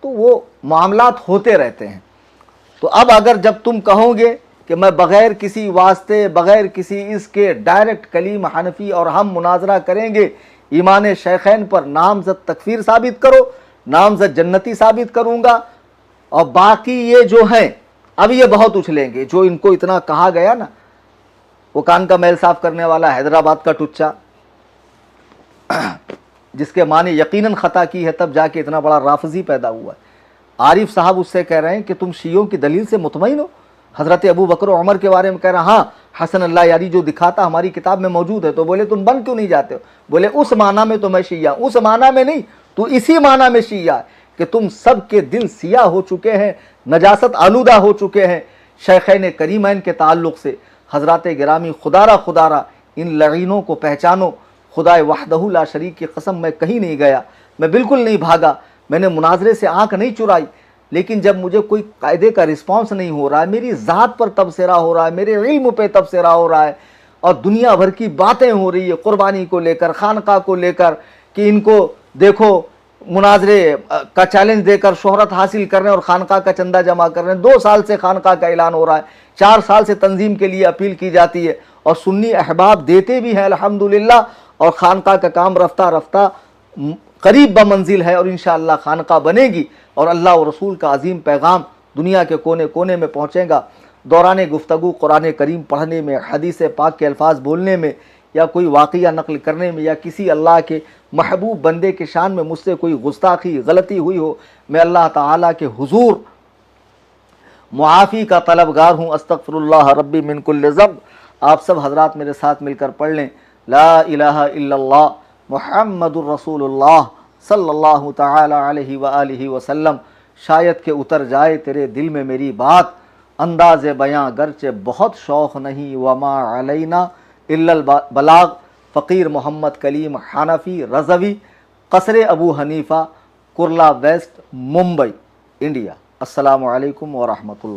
تو وہ معاملات ہوتے رہتے ہیں. تو اب اگر جب تم کہو گے کہ میں بغیر کسی واسطے, بغیر کسی اس کے ڈائریکٹ کلیم حنفی اور ہم مناظرہ کریں گے ایمان شیخین پر, نامزد تکفیر ثابت کرو, نامزد جنتی ثابت کروں گا, اور باقی یہ جو ہیں اب یہ بہت اچھلیں گے, جو ان کو اتنا کہا گیا نا, وہ کان کا میل صاف کرنے والا حیدرآباد کا ٹچا جس کے معنی یقیناً خطا کی ہے, تب جا کے اتنا بڑا رافضی پیدا ہوا ہے. عارف صاحب اس سے کہہ رہے ہیں کہ تم شیعوں کی دلیل سے مطمئن ہو, حضرت ابو بکر و عمر کے بارے میں کہہ رہا, ہاں حسن اللہ یاری جو دکھاتا ہماری کتاب میں موجود ہے. تو بولے تم بن کیوں نہیں جاتے ہو؟ بولے اس معنی میں تو میں شیعہ, اس معنی میں نہیں, تو اسی معنی میں شیعہ ہے کہ تم سب کے دل سیاہ ہو چکے ہیں, نجاست آلودہ ہو چکے ہیں شیخین کریمین کے تعلق سے. حضرات گرامی, خدارہ ان لعینوں کو پہچانو. خدا وحدہ لا شریک کی قسم میں کہیں نہیں گیا, میں بالکل نہیں بھاگا, میں نے مناظرے سے آنکھ نہیں چرائی, لیکن جب مجھے کوئی قاعدے کا رسپانس نہیں ہو رہا ہے, میری ذات پر تبصرہ ہو رہا ہے, میرے علم پہ تبصرہ ہو رہا ہے, اور دنیا بھر کی باتیں ہو رہی ہے قربانی کو لے کر, خانقاہ کو لے کر, کہ ان کو دیکھو مناظرے کا چیلنج دے کر شہرت حاصل کر رہے ہیں اور خانقاہ کا چندہ جمع کر رہے ہیں. 2 سال سے خانقاہ کا اعلان ہو رہا ہے, 4 سال سے تنظیم کے لیے اپیل کی جاتی ہے, اور سنی احباب دیتے بھی ہیں الحمدللہ, اور خانقاہ کا کام رفتہ رفتہ قریب بمنزل ہے, اور انشاءاللہ خانقاہ بنے گی, اور اللہ و رسول کا عظیم پیغام دنیا کے کونے کونے میں پہنچے گا. دوران گفتگو قرآن کریم پڑھنے میں, حدیث پاک کے الفاظ بولنے میں, یا کوئی واقعہ نقل کرنے میں, یا کسی اللہ کے محبوب بندے کے شان میں مجھ سے کوئی گستاخی غلطی ہوئی ہو, میں اللہ تعالیٰ کے حضور معافی کا طلبگار ہوں. استغفر اللہ ربی من کل ذنب. آپ سب حضرات میرے ساتھ مل کر پڑھ لیں, لا الہ الا اللہ محمد الرسول اللہ صلی اللہ تعالی علیہ وآلہ وسلم. شاید کہ اتر جائے تیرے دل میں میری بات, انداز بیاں گرچہ بہت شوق نہیں, وما علینا الا البلاغ. فقیر محمد کلیم حنفی رضوی, قصر ابو حنیفہ, کرلا ویسٹ, ممبئی, انڈیا. السلام علیکم ورحمۃ اللہ.